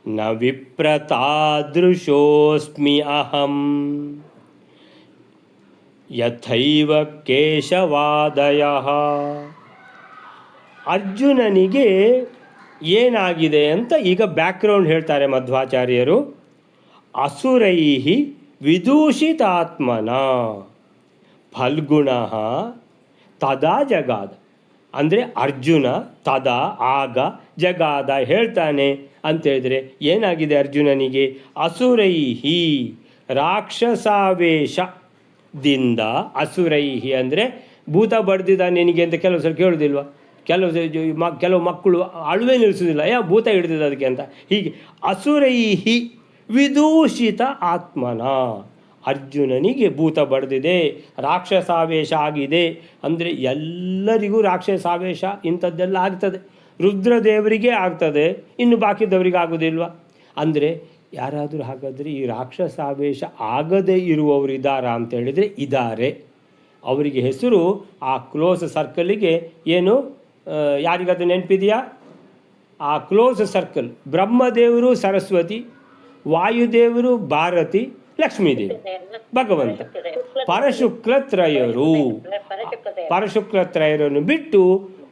ನ ವಿಪ್ರತಾದೃಶೋಸ್ಮಿ ಅಹಂ ಯಥೈವ ಕೇಶವಾದಯಃ. ಅರ್ಜುನನಿಗೆ ಏನಾಗಿದೆ ಅಂತ ಈಗ ಬ್ಯಾಕ್ಗ್ರೌಂಡ್ ಹೇಳ್ತಾರೆ ಮಧ್ವಾಚಾರ್ಯರು. ಅಸುರೈಹಿ ವಿದೂಷಿತಾತ್ಮನ ಫಲ್ಗುಣಃ ತದಾ ಜಗಾದ. ಅಂದರೆ ಅರ್ಜುನ ತದಾ ಆಗ ಜಗಾದ ಹೇಳ್ತಾನೆ ಅಂತೇಳಿದರೆ ಏನಾಗಿದೆ ಅರ್ಜುನನಿಗೆ? ಅಸುರೈಹಿ ರಾಕ್ಷಸಾವೇಶದಿಂದ, ಅಸುರೈಹಿ ಅಂದರೆ ಭೂತ ಬಡ್ದಿದ ನಿನಗೆ ಅಂತ ಕೆಲವು ಸಲ ಕೇಳೋದಿಲ್ವ? ಕೆಲವು ಮಕ್ಕಳು ಅಳುವೆ ನಿಲ್ಲಿಸೋದಿಲ್ಲ, ಭೂತ ಹಿಡಿದಿದೆ ಅದಕ್ಕೆ ಅಂತ. ಹೀಗೆ ಅಸುರೈಹಿ ವಿದೂಷಿತ ಆತ್ಮನ, ಅರ್ಜುನನಿಗೆ ಭೂತ ಬಡ್ದಿದೆ, ರಾಕ್ಷಸಾವೇಶ ಆಗಿದೆ. ಅಂದರೆ ಎಲ್ಲರಿಗೂ ರಾಕ್ಷಸಾವೇಶ ಇಂಥದ್ದೆಲ್ಲ ಆಗ್ತದೆ. ರುದ್ರದೇವರಿಗೆ ಆಗ್ತದೆ, ಇನ್ನು ಬಾಕಿದವರಿಗೆ ಆಗೋದಿಲ್ವ? ಅಂದರೆ ಯಾರಾದರೂ ಹಾಗಾದರೆ ಈ ರಾಕ್ಷಸಾವೇಶ ಆಗದೇ ಇರುವವರು ಇದ್ದಾರಾ ಅಂತ ಹೇಳಿದರೆ ಇದ್ದಾರೆ. ಅವರಿಗೆ ಹೆಸರು ಆ ಕ್ಲೋಸ್ ಸರ್ಕಲಿಗೆ ಏನು, ಯಾರಿಗದು ನೆನಪಿದೆಯಾ? ಆ ಕ್ಲೋಸ್ ಸರ್ಕಲ್ ಬ್ರಹ್ಮದೇವರು ಸರಸ್ವತಿ, ವಾಯುದೇವರು ಭಾರತಿ, ಲಕ್ಷ್ಮೀದೇವಿ, ಭಗವಂತ, ಪರಶುಕ್ಲತ್ರಯರನ್ನು ಬಿಟ್ಟು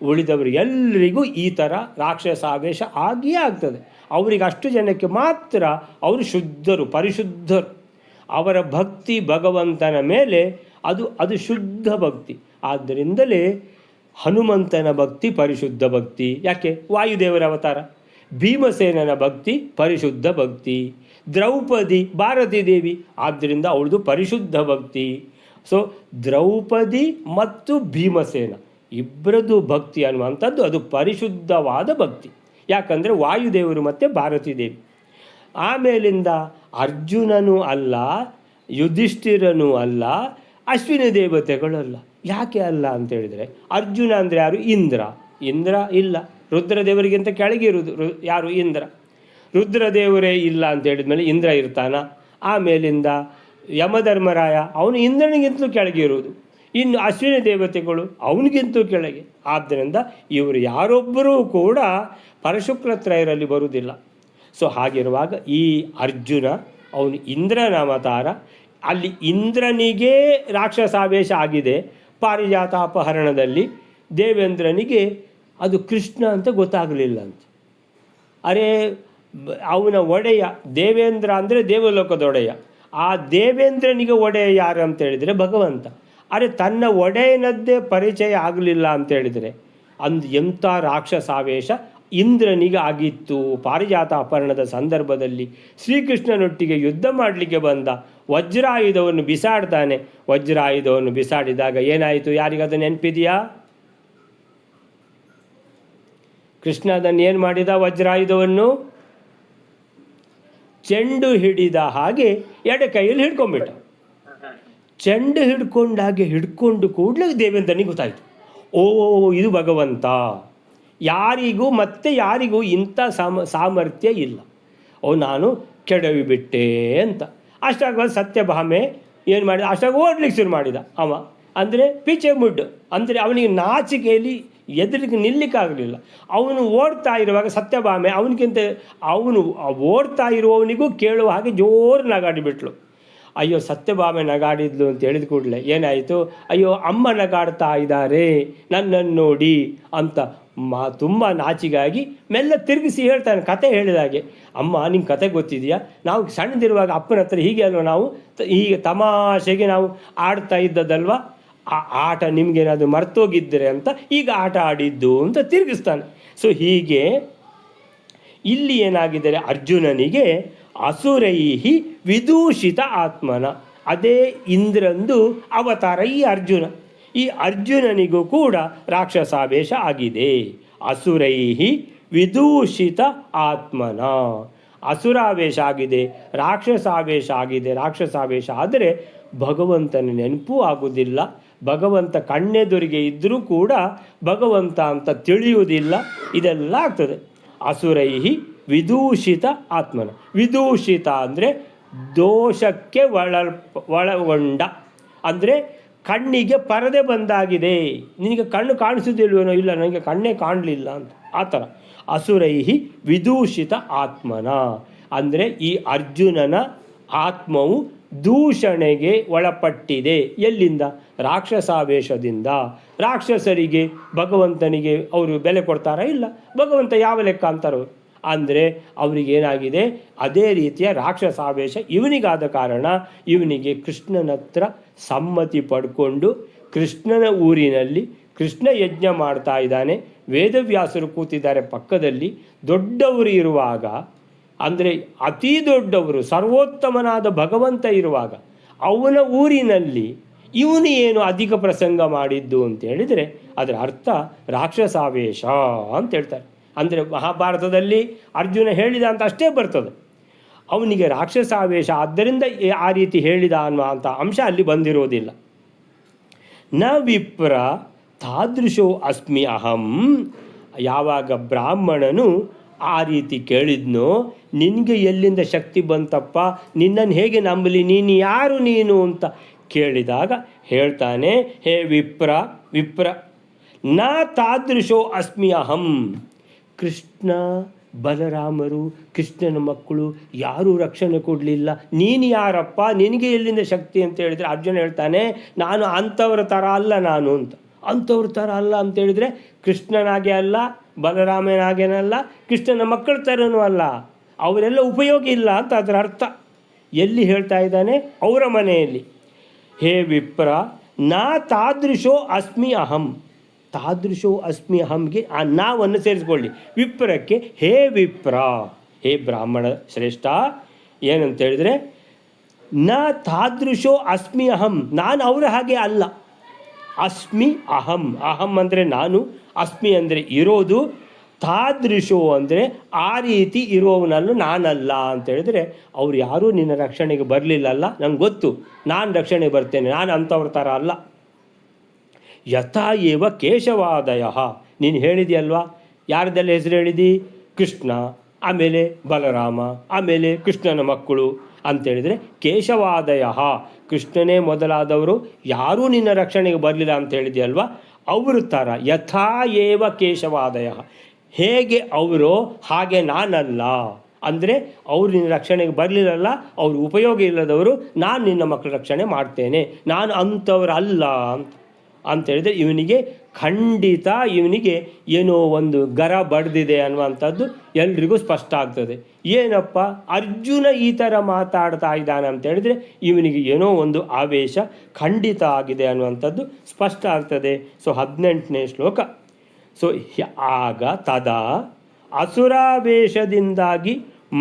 ಉಳಿದವರಿಗೆಲ್ಲರಿಗೂ ಈ ಥರ ರಾಕ್ಷಸಾವೇಶ ಆಗಿಯೇ ಆಗ್ತದೆ. ಅವರಿಗೆ ಅಷ್ಟು ಜನಕ್ಕೆ ಮಾತ್ರ ಅವರು ಶುದ್ಧರು, ಪರಿಶುದ್ಧರು. ಅವರ ಭಕ್ತಿ ಭಗವಂತನ ಮೇಲೆ ಅದು ಶುದ್ಧ ಭಕ್ತಿ. ಆದ್ದರಿಂದಲೇ ಹನುಮಂತನ ಭಕ್ತಿ ಪರಿಶುದ್ಧ ಭಕ್ತಿ. ಯಾಕೆ? ವಾಯುದೇವರ ಅವತಾರ. ಭೀಮಸೇನನ ಭಕ್ತಿ ಪರಿಶುದ್ಧ ಭಕ್ತಿ. ದ್ರೌಪದಿ ಭಾರತೀ ದೇವಿ, ಆದ್ದರಿಂದ ಅವಳದು ಪರಿಶುದ್ಧ ಭಕ್ತಿ. ಸೊ ದ್ರೌಪದಿ ಮತ್ತು ಭೀಮಸೇನ ಇಬ್ಬರದು ಭಕ್ತಿ ಅನ್ನುವಂಥದ್ದು ಅದು ಪರಿಶುದ್ಧವಾದ ಭಕ್ತಿ. ಯಾಕಂದರೆ ವಾಯುದೇವರು ಮತ್ತು ಭಾರತೀ ದೇವಿ. ಆಮೇಲಿಂದ ಅರ್ಜುನನೂ ಅಲ್ಲ, ಯುಧಿಷ್ಠಿರನೂ ಅಲ್ಲ, ಅಶ್ವಿನಿ ದೇವತೆಗಳಲ್ಲ. ಯಾಕೆ ಅಲ್ಲ ಅಂತೇಳಿದರೆ, ಅರ್ಜುನ ಅಂದರೆ ಯಾರು? ಇಂದ್ರ ಇಲ್ಲ, ರುದ್ರದೇವರಿಗಿಂತ ಕೆಳಗಿರುವುದು ಯಾರು? ಇಂದ್ರ. ರುದ್ರದೇವರೇ ಇಲ್ಲ ಅಂತ ಹೇಳಿದ್ಮೇಲೆ ಇಂದ್ರ ಇರ್ತಾನ? ಆಮೇಲಿಂದ ಯಮಧರ್ಮರಾಯ, ಅವನು ಇಂದ್ರನಿಗಿಂತಲೂ ಕೆಳಗಿರುವುದು. ಇನ್ನು ಅಶ್ವಿನಿ ದೇವತೆಗಳು ಅವನಿಗಿಂತೂ ಕೆಳಗೆ. ಆದ್ದರಿಂದ ಇವರು ಯಾರೊಬ್ಬರೂ ಕೂಡ ಪರಶುಕ್ಲತ್ರಯರಲ್ಲಿ ಬರುವುದಿಲ್ಲ. ಸೊ ಹಾಗಿರುವಾಗ ಈ ಅರ್ಜುನ ಅವನು ಇಂದ್ರನ ಅವತಾರ. ಅಲ್ಲಿ ಇಂದ್ರನಿಗೆ ರಾಕ್ಷಸಾವೇಶ ಆಗಿದೆ ಪಾರಿಜಾತ ಅಪಹರಣದಲ್ಲಿ. ದೇವೇಂದ್ರನಿಗೆ ಅದು ಕೃಷ್ಣ ಅಂತ ಗೊತ್ತಾಗಲಿಲ್ಲ ಅಂತ. ಅರೆ ಅವನ ಒಡೆಯ ದೇವೇಂದ್ರ ಅಂದರೆ ದೇವಲೋಕದ ಒಡೆಯ. ಆ ದೇವೇಂದ್ರನಿಗೆ ಒಡೆಯ ಯಾರು ಅಂತ ಹೇಳಿದರೆ ಭಗವಂತ. ಅರೆ ತನ್ನ ಒಡೆಯನದ್ದೇ ಪರಿಚಯ ಆಗಲಿಲ್ಲ ಅಂತೇಳಿದರೆ ಎಂಥ ರಾಕ್ಷಸಾವೇಶ ಇಂದ್ರನಿಗೆ ಆಗಿತ್ತು. ಪಾರಿಜಾತ ಅಪಹರಣದ ಸಂದರ್ಭದಲ್ಲಿ ಶ್ರೀಕೃಷ್ಣನೊಟ್ಟಿಗೆ ಯುದ್ಧ ಮಾಡಲಿಕ್ಕೆ ಬಂದ, ವಜ್ರಾಯುಧವನ್ನು ಬಿಸಾಡ್ತಾನೆ. ವಜ್ರಾಯುಧವನ್ನು ಬಿಸಾಡಿದಾಗ ಏನಾಯಿತು? ಯಾರಿಗದು ನೆನಪಿದೆಯಾ? ಕೃಷ್ಣ ಅದನ್ನು ಏನು ಮಾಡಿದ? ವಜ್ರಾಯುಧವನ್ನು ಚೆಂಡು ಹಿಡಿದ ಹಾಗೆ ಎಡ ಕೈಯಲ್ಲಿ ಹಿಡ್ಕೊಂಡ್ಬಿಟ್ಟ. ಚೆಂಡು ಹಿಡ್ಕೊಂಡಾಗೆ ಹಿಡ್ಕೊಂಡು ಕೂಡಲೇ ದೇವೇಂದ್ರನಿಗೆ ಗೊತ್ತಾಯಿತು, ಓ ಇದು ಭಗವಂತ. ಯಾರಿಗೂ ಮತ್ತೆ ಯಾರಿಗೂ ಇಂಥ ಸಾಮರ್ಥ್ಯ ಇಲ್ಲ. ನಾನು ಕೆಡವಿಬಿಟ್ಟೆ ಅಂತ. ಅಷ್ಟಾಗ ಸತ್ಯಭಾಮೆ ಏನು ಮಾಡಿದ? ಅಷ್ಟಾಗ ಓಡ್ಲಿಕ್ಕೆ ಶುರು ಮಾಡಿದ ಅವ. ಅಂದರೆ ಪೀಚೆ ಮುಡ್ಡು, ಅಂದರೆ ಅವನಿಗೆ ನಾಚಿಕೆಯಲ್ಲಿ ಎದುರಿಗೆ ನಿಲ್ಲಿಕ್ಕಾಗಲಿಲ್ಲ. ಅವನು ಓಡ್ತಾ ಇರುವಾಗ ಸತ್ಯಭಾಮೆ ಅವನು ಓಡ್ತಾ ಇರುವವನಿಗೂ ಕೇಳುವ ಹಾಗೆ ಜೋರು ನಗಾಡಿಬಿಟ್ಲು. ಅಯ್ಯೋ ಸತ್ಯಭಾಮೆ ನಗಾಡಿದ್ಲು ಅಂತ ಹೇಳಿದ ಕೂಡಲೇ ಏನಾಯಿತು? ಅಯ್ಯೋ ಅಮ್ಮ ನಗಾಡ್ತಾ ಇದ್ದಾರೆ ನನ್ನನ್ನು ನೋಡಿ ಅಂತ ತುಂಬ ನಾಚಿಗಾಗಿ ಮೆಲ್ಲ ತಿರುಗಿಸಿ ಹೇಳ್ತಾನೆ, ಕತೆ ಹೇಳಿದಾಗೆ. ಅಮ್ಮ ನಿಂಗೆ ಕತೆ ಗೊತ್ತಿದೆಯಾ? ನಾವು ಸಣ್ಣದಿರುವಾಗ ಅಪ್ಪನ ಹತ್ರ ಹೀಗೆ ಅಲ್ವ ನಾವು ಹೀಗೆ ತಮಾಷೆಗೆ ನಾವು ಆಡ್ತಾ ಇದ್ದದಲ್ವ, ಆ ಆಟ ನಿಮಗೇನಾದರೂ ಮರ್ತೋಗಿದ್ದರೆ ಅಂತ ಈಗ ಆಟ ಆಡಿದ್ದು ಅಂತ ತಿರುಗಿಸ್ತಾನೆ. ಸೊ ಹೀಗೆ ಇಲ್ಲಿ ಏನಾಗಿದ್ದಾರೆ, ಅರ್ಜುನನಿಗೆ ಅಸುರೈಹಿ ವಿದೂಷಿತ ಆತ್ಮನ, ಅದೇ ಇಂದ್ರಂದು ಅವತಾರ ಈ ಅರ್ಜುನ. ಈ ಅರ್ಜುನನಿಗೂ ಕೂಡ ರಾಕ್ಷಸಾವೇಶ ಆಗಿದೆ. ಅಸುರೈಹಿ ವಿದೂಷಿತ ಆತ್ಮನ, ಅಸುರಾವೇಶ ಆಗಿದೆ, ರಾಕ್ಷಸಾವೇಶ ಆಗಿದೆ. ರಾಕ್ಷಸಾವೇಶ ಆದರೆ ಭಗವಂತನ ನೆನಪು ಆಗುವುದಿಲ್ಲ. ಭಗವಂತ ಕಣ್ಣೆದುರಿಗೆ ಇದ್ದರೂ ಕೂಡ ಭಗವಂತ ಅಂತ ತಿಳಿಯುವುದಿಲ್ಲ. ಇದೆಲ್ಲ ಆಗ್ತದೆ. ಅಸುರೈಹಿ ವಿದೂಷಿತ ಆತ್ಮನ. ವಿದೂಷಿತ ಅಂದರೆ ದೋಷಕ್ಕೆ ಒಳಗೊಂಡ, ಅಂದರೆ ಕಣ್ಣಿಗೆ ಪರದೆ ಬಂದಾಗಿದೆ. ನಿನಗೆ ಕಣ್ಣು ಕಾಣಿಸೋದಿಲ್ವೇನೋ? ಇಲ್ಲ, ನನಗೆ ಕಣ್ಣೇ ಕಾಣಲಿಲ್ಲ ಅಂತ. ಆ ಥರ ಅಸುರೈಹಿ ವಿದೂಷಿತ ಆತ್ಮನ ಅಂದರೆ ಈ ಅರ್ಜುನನ ಆತ್ಮವು ದೂಷಣೆಗೆ ಒಳಪಟ್ಟಿದೆ. ಎಲ್ಲಿಂದ? ರಾಕ್ಷಸಾವೇಶದಿಂದ. ರಾಕ್ಷಸರಿಗೆ ಭಗವಂತನಿಗೆ ಅವರು ಬೆಲೆ ಕೊಡ್ತಾರಾ? ಇಲ್ಲ. ಭಗವಂತ ಯಾವ ಲೆಕ್ಕ ಅಂತಾರವರು? ಅಂದರೆ ಅವರಿಗೇನಾಗಿದೆ, ಅದೇ ರೀತಿಯ ರಾಕ್ಷಸಾವೇಶ ಇವನಿಗಾದ ಕಾರಣ ಇವನಿಗೆ ಕೃಷ್ಣನ ಹತ್ರ ಸಮ್ಮತಿ ಪಡ್ಕೊಂಡು ಕೃಷ್ಣನ ಊರಿನಲ್ಲಿ ಕೃಷ್ಣ ಯಜ್ಞ ಮಾಡ್ತಾ ಇದ್ದಾನೆ. ವೇದವ್ಯಾಸರು ಕೂತಿದ್ದಾರೆ ಪಕ್ಕದಲ್ಲಿ. ದೊಡ್ಡವರು ಇರುವಾಗ, ಅಂದರೆ ಅತೀ ದೊಡ್ಡವರು ಸರ್ವೋತ್ತಮನಾದ ಭಗವಂತ ಇರುವಾಗ ಅವನ ಊರಿನಲ್ಲಿ ಇವನು ಏನು ಅಧಿಕ ಪ್ರಸಂಗ ಮಾಡಿದ್ದು ಅಂತ ಹೇಳಿದರೆ ಅದರ ಅರ್ಥ ರಾಕ್ಷಸಾವೇಶ ಅಂತ ಹೇಳ್ತಾರೆ. ಅಂದರೆ ಮಹಾಭಾರತದಲ್ಲಿ ಅರ್ಜುನ ಹೇಳಿದ ಅಂತ ಅಷ್ಟೇ ಬರ್ತದೆ. ಅವನಿಗೆ ರಾಕ್ಷಸಾವೇಶ ಆದ್ದರಿಂದ ಆ ರೀತಿ ಹೇಳಿದ ಅನ್ನುವಂಥ ಅಂಶ ಅಲ್ಲಿ ಬಂದಿರೋದಿಲ್ಲ. ನ ವಿಪ್ರ ತಾದೃಶೋ ಅಸ್ಮಿ ಅಹಂ. ಯಾವಾಗ ಬ್ರಾಹ್ಮಣನು ಆ ರೀತಿ ಕೇಳಿದ್ನೋ, ನಿನಗೆ ಎಲ್ಲಿಂದ ಶಕ್ತಿ ಬಂತಪ್ಪ, ನಿನ್ನನ್ನು ಹೇಗೆ ನಂಬಲಿ, ನೀನು ಯಾರು ನೀನು ಅಂತ ಕೇಳಿದಾಗ ಹೇಳ್ತಾನೆ, ಹೇ ವಿಪ್ರ ನ ತಾದೃಶೋ ಅಸ್ಮಿ ಅಹಂ. ಕೃಷ್ಣ ಬಲರಾಮರು ಕೃಷ್ಣನ ಮಕ್ಕಳು ಯಾರೂ ರಕ್ಷಣೆ ಕೊಡಲಿಲ್ಲ, ನೀನು ಯಾರಪ್ಪ, ನಿನಗೆ ಎಲ್ಲಿಂದ ಶಕ್ತಿ ಅಂತ ಹೇಳಿದರೆ ಅರ್ಜುನ ಹೇಳ್ತಾನೆ, ನಾನು ಅಂಥವ್ರ ಥರ ಅಲ್ಲ ನಾನು ಅಂತ. ಅಂಥವ್ರ ಥರ ಅಲ್ಲ ಅಂತ ಹೇಳಿದರೆ ಕೃಷ್ಣನಾಗೆ ಅಲ್ಲ, ಬಲರಾಮನಾಗೇನಲ್ಲ, ಕೃಷ್ಣನ ಮಕ್ಕಳ ಥರನೂ ಅಲ್ಲ, ಅವರೆಲ್ಲ ಉಪಯೋಗ ಇಲ್ಲ ಅಂತ ಅದರ ಅರ್ಥ. ಎಲ್ಲಿ ಹೇಳ್ತಾ ಇದ್ದಾನೆ? ಅವರ ಮನೆಯಲ್ಲಿ. ಹೇ ವಿಪ್ರ ನಾ ತಾದೃಶೋ ಅಸ್ಮಿ ಅಹಂ. ತಾದೃಶೋ ಅಸ್ಮಿ ಅಹಂಗೆ ಆ ನಾವನ್ನು ಸೇರಿಸ್ಕೊಳ್ಳಿ. ವಿಪ್ರಕ್ಕೆ ಹೇ ವಿಪ್ರ, ಹೇ ಬ್ರಾಹ್ಮಣ ಶ್ರೇಷ್ಠ, ಏನಂತ ಹೇಳಿದರೆ ನ ತಾದೃಶೋ ಅಸ್ಮಿ ಅಹಂ, ನಾನು ಅವರ ಹಾಗೆ ಅಲ್ಲ. ಅಸ್ಮಿ ಅಹಂ, ಅಹಂ ಅಂದರೆ ನಾನು, ಅಸ್ಮಿ ಅಂದರೆ ಇರೋದು, ತಾದೃಶೋ ಅಂದರೆ ಆ ರೀತಿ ಇರುವವನಲ್ಲೂ ನಾನಲ್ಲ ಅಂತ ಹೇಳಿದರೆ ಅವ್ರು ಯಾರೂ ನಿನ್ನ ರಕ್ಷಣೆಗೆ ಬರಲಿಲ್ಲಲ್ಲ, ನಂಗೆ ಗೊತ್ತು, ನಾನು ರಕ್ಷಣೆಗೆ ಬರ್ತೇನೆ, ನಾನು ಅಂಥವ್ರ ಥರ ಅಲ್ಲ. ಯಥಾ ಏವ ಕೇಶವಾದಯ, ನೀನು ಹೇಳಿದೆಯಲ್ವಾ, ಯಾರದೆಲ್ಲ ಹೆಸರು ಹೇಳಿದಿ? ಕೃಷ್ಣ, ಆಮೇಲೆ ಬಲರಾಮ, ಆಮೇಲೆ ಕೃಷ್ಣನ ಮಕ್ಕಳು ಅಂತೇಳಿದರೆ ಕೇಶವಾದಯ, ಕೃಷ್ಣನೇ ಮೊದಲಾದವರು ಯಾರೂ ನಿನ್ನ ರಕ್ಷಣೆಗೆ ಬರಲಿಲ್ಲ ಅಂತ ಹೇಳಿದೆಯಲ್ವಾ, ಅವ್ರ ಥರ. ಯಥಾ ಏವ ಕೇಶವಾದಯ, ಹೇಗೆ ಅವರು ಹಾಗೆ ನಾನಲ್ಲ. ಅಂದರೆ ಅವ್ರು ನಿನ್ನ ರಕ್ಷಣೆಗೆ ಬರಲಿಲ್ಲಲ್ಲ, ಅವ್ರು ಉಪಯೋಗ ಇಲ್ಲದವರು, ನಾನು ನಿನ್ನ ಮಕ್ಕಳ ರಕ್ಷಣೆ ಮಾಡ್ತೇನೆ, ನಾನು ಅಂಥವ್ರಲ್ಲ ಅಂತೇಳಿದರೆ ಇವನಿಗೆ ಖಂಡಿತ ಇವನಿಗೆ ಏನೋ ಒಂದು ಗರ ಬಡ್ದಿದೆ ಅನ್ನುವಂಥದ್ದು ಎಲ್ರಿಗೂ ಸ್ಪಷ್ಟ ಆಗ್ತದೆ. ಏನಪ್ಪ ಅರ್ಜುನ ಈ ಥರ ಮಾತಾಡ್ತಾ ಇದ್ದಾನೆ ಅಂತ ಹೇಳಿದರೆ ಇವನಿಗೆ ಏನೋ ಒಂದು ಆವೇಶ ಖಂಡಿತ ಆಗಿದೆ ಅನ್ನುವಂಥದ್ದು ಸ್ಪಷ್ಟ ಆಗ್ತದೆ. ಸೊ 18ನೇ ಶ್ಲೋಕ. ಸೊ ಆಗ ತದಾ ಅಸುರಾವೇಶದಿಂದಾಗಿ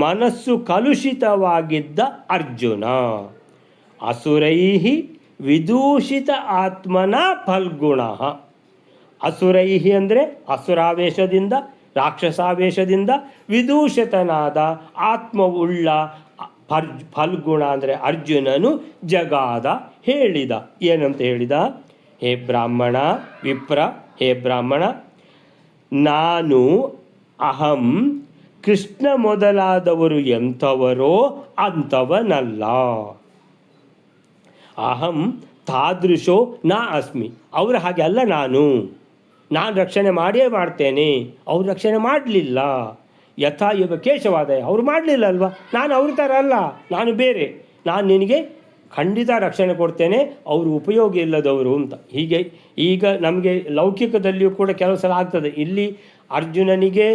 ಮನಸ್ಸು ಕಲುಷಿತವಾಗಿದ್ದ ಅರ್ಜುನ ಅಸುರೈಹಿ ವಿದೂಷಿತ ಆತ್ಮನ ಫಲ್ಗುಣ. ಅಸುರೈಹಿ ಅಂದರೆ ಅಸುರಾವೇಶದಿಂದ, ರಾಕ್ಷಸಾವೇಶದಿಂದ ವಿದೂಷಿತನಾದ ಆತ್ಮವುಳ್ಳ ಫಲ್ಗುಣ ಅಂದರೆ ಅರ್ಜುನನು ಜಗಾದ ಹೇಳಿದ. ಏನಂತ ಹೇಳಿದ? ಹೇ ಬ್ರಾಹ್ಮಣ ವಿಪ್ರ, ಹೇ ಬ್ರಾಹ್ಮಣ, ನಾನು ಅಹಂ ಕೃಷ್ಣ ಮೊದಲಾದವರು ಎಂಥವರೋ ಅಂಥವನಲ್ಲ. ಅಹಂ ತಾದೃಶೋ ನಾ ಅಸ್ಮಿ. ಅವರು ಹಾಗೆ ಅಲ್ಲ. ನಾನು ರಕ್ಷಣೆ ಮಾಡಿಯೇ ಮಾಡ್ತೇನೆ. ಅವ್ರು ರಕ್ಷಣೆ ಮಾಡಲಿಲ್ಲ. ಯಥಾ ಇವ ಕೇಶವಾದಯ, ಅವರು ಮಾಡಲಿಲ್ಲ ಅಲ್ವಾ? ನಾನು ಅವ್ರ ಥರ ಅಲ್ಲ, ನಾನು ಬೇರೆ. ನಾನು ನಿನಗೆ ಖಂಡಿತ ರಕ್ಷಣೆ ಕೊಡ್ತೇನೆ, ಅವರು ಉಪಯೋಗ ಇಲ್ಲದವರು ಅಂತ. ಹೀಗೆ ಈಗ ನಮಗೆ ಲೌಕಿಕದಲ್ಲಿಯೂ ಕೂಡ ಕೆಲವು ಸಲ ಆಗ್ತದೆ. ಇಲ್ಲಿ ಅರ್ಜುನನಿಗೆ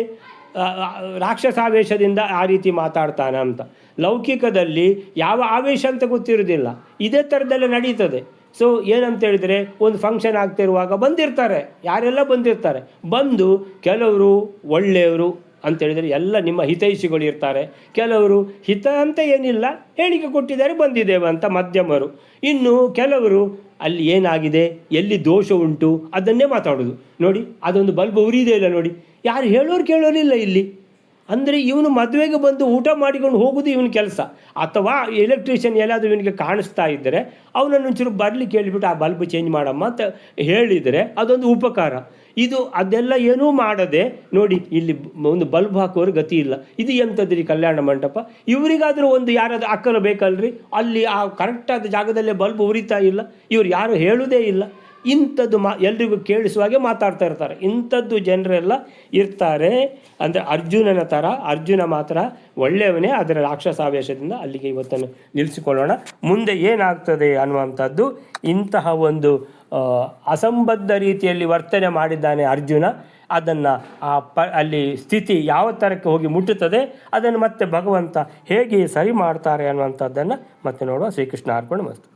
ರಾಕ್ಷಸಾವೇಶದಿಂದ ಆ ರೀತಿ ಮಾತಾಡ್ತಾನೆ ಅಂತ. ಲೌಕಿಕದಲ್ಲಿ ಯಾವ ಆವೇಶ ಅಂತ ಗೊತ್ತಿರೋದಿಲ್ಲ. ಇದೇ ಥರದ್ದೆಲ್ಲ ನಡೀತದೆ. ಸೊ ಏನಂತ ಹೇಳಿದರೆ, ಒಂದು ಫಂಕ್ಷನ್ ಆಗ್ತಿರುವಾಗ ಬಂದಿರ್ತಾರೆ, ಯಾರೆಲ್ಲ ಬಂದಿರ್ತಾರೆ. ಬಂದು ಕೆಲವರು ಒಳ್ಳೆಯವರು ಅಂತೇಳಿದರೆ ಎಲ್ಲ ನಿಮ್ಮ ಹಿತೈಷಿಗಳು ಇರ್ತಾರೆ. ಕೆಲವರು ಹಿತ ಅಂತ ಏನಿಲ್ಲ, ಹೇಳಿಕೆ ಕೊಟ್ಟಿದ್ದಾರೆ ಬಂದಿದ್ದೇವೆ ಅಂತ ಮಧ್ಯಮರು. ಇನ್ನು ಕೆಲವರು ಅಲ್ಲಿ ಏನಾಗಿದೆ, ಎಲ್ಲಿ ದೋಷ ಉಂಟು ಅದನ್ನೇ ಮಾತಾಡೋದು. ನೋಡಿ, ಅದೊಂದು ಬಲ್ಬ್ ಉರಿದೇ ಇಲ್ಲ ನೋಡಿ, ಯಾರು ಹೇಳೋರು ಕೇಳೋರಿಲ್ಲ ಇಲ್ಲಿ. ಅಂದರೆ ಇವನು ಮದುವೆಗೆ ಬಂದು ಊಟ ಮಾಡಿಕೊಂಡು ಹೋಗೋದು ಇವನ ಕೆಲಸ. ಅಥವಾ ಎಲೆಕ್ಟ್ರಿಷಿಯನ್ ಎಲ್ಲಾದರೂ ಇವನಿಗೆ ಕಾಣಿಸ್ತಾ ಇದ್ದರೆ ಅವನನ್ನು ಒಂಚೂರು ಬರಲಿಕ್ಕೆ ಹೇಳಿಬಿಟ್ಟು ಆ ಬಲ್ಬ್ ಚೇಂಜ್ ಮಾಡಮ್ಮ ಅಂತ ಹೇಳಿದರೆ ಅದೊಂದು ಉಪಕಾರ. ಇದು ಅದೆಲ್ಲ ಏನೂ ಮಾಡದೆ ನೋಡಿ, ಇಲ್ಲಿ ಒಂದು ಬಲ್ಬ್ ಹಾಕೋರು ಗತಿ ಇಲ್ಲ. ಇದು ಎಂಥದ್ರಿ ಕಲ್ಯಾಣ ಮಂಟಪ? ಇವರಿಗಾದರೂ ಒಂದು ಯಾರಾದರೂ ಅಕ್ಕಲು ಬೇಕಲ್ರಿ? ಅಲ್ಲಿ ಆ ಕರೆಕ್ಟಾದ ಜಾಗದಲ್ಲೇ ಬಲ್ಬ್ ಉರಿತಾ ಇಲ್ಲ, ಇವ್ರು ಯಾರು ಹೇಳುವುದೇ ಇಲ್ಲ. ಇಂಥದ್ದು ಎಲ್ರಿಗೂ ಕೇಳಿಸುವಾಗೆ ಮಾತಾಡ್ತಾ ಇರ್ತಾರೆ. ಇಂಥದ್ದು ಜನರೆಲ್ಲ ಇರ್ತಾರೆ. ಅಂದರೆ ಅರ್ಜುನನ ಥರ. ಅರ್ಜುನ ಮಾತ್ರ ಒಳ್ಳೆಯವನೇ, ಅದರ ರಾಕ್ಷಸಾವೇಶದಿಂದ ಅಲ್ಲಿಗೆ ಇವತ್ತನ್ನು ನಿಲ್ಲಿಸಿಕೊಳ್ಳೋಣ. ಮುಂದೆ ಏನಾಗ್ತದೆ ಅನ್ನುವಂಥದ್ದು, ಇಂತಹ ಒಂದು ಅಸಂಬದ್ಧ ರೀತಿಯಲ್ಲಿ ವರ್ತನೆ ಮಾಡಿದ್ದಾನೆ ಅರ್ಜುನ. ಅದನ್ನು ಅಲ್ಲಿ ಸ್ಥಿತಿ ಯಾವ ಥರಕ್ಕೆ ಹೋಗಿ ಮುಟ್ಟುತ್ತದೆ, ಅದನ್ನು ಮತ್ತೆ ಭಗವಂತ ಹೇಗೆ ಸರಿ ಮಾಡ್ತಾರೆ ಅನ್ನುವಂಥದ್ದನ್ನು ಮತ್ತೆ ನೋಡುವ. ಶ್ರೀಕೃಷ್ಣ ಅರ್ಪಣ ಮಸ್ತು.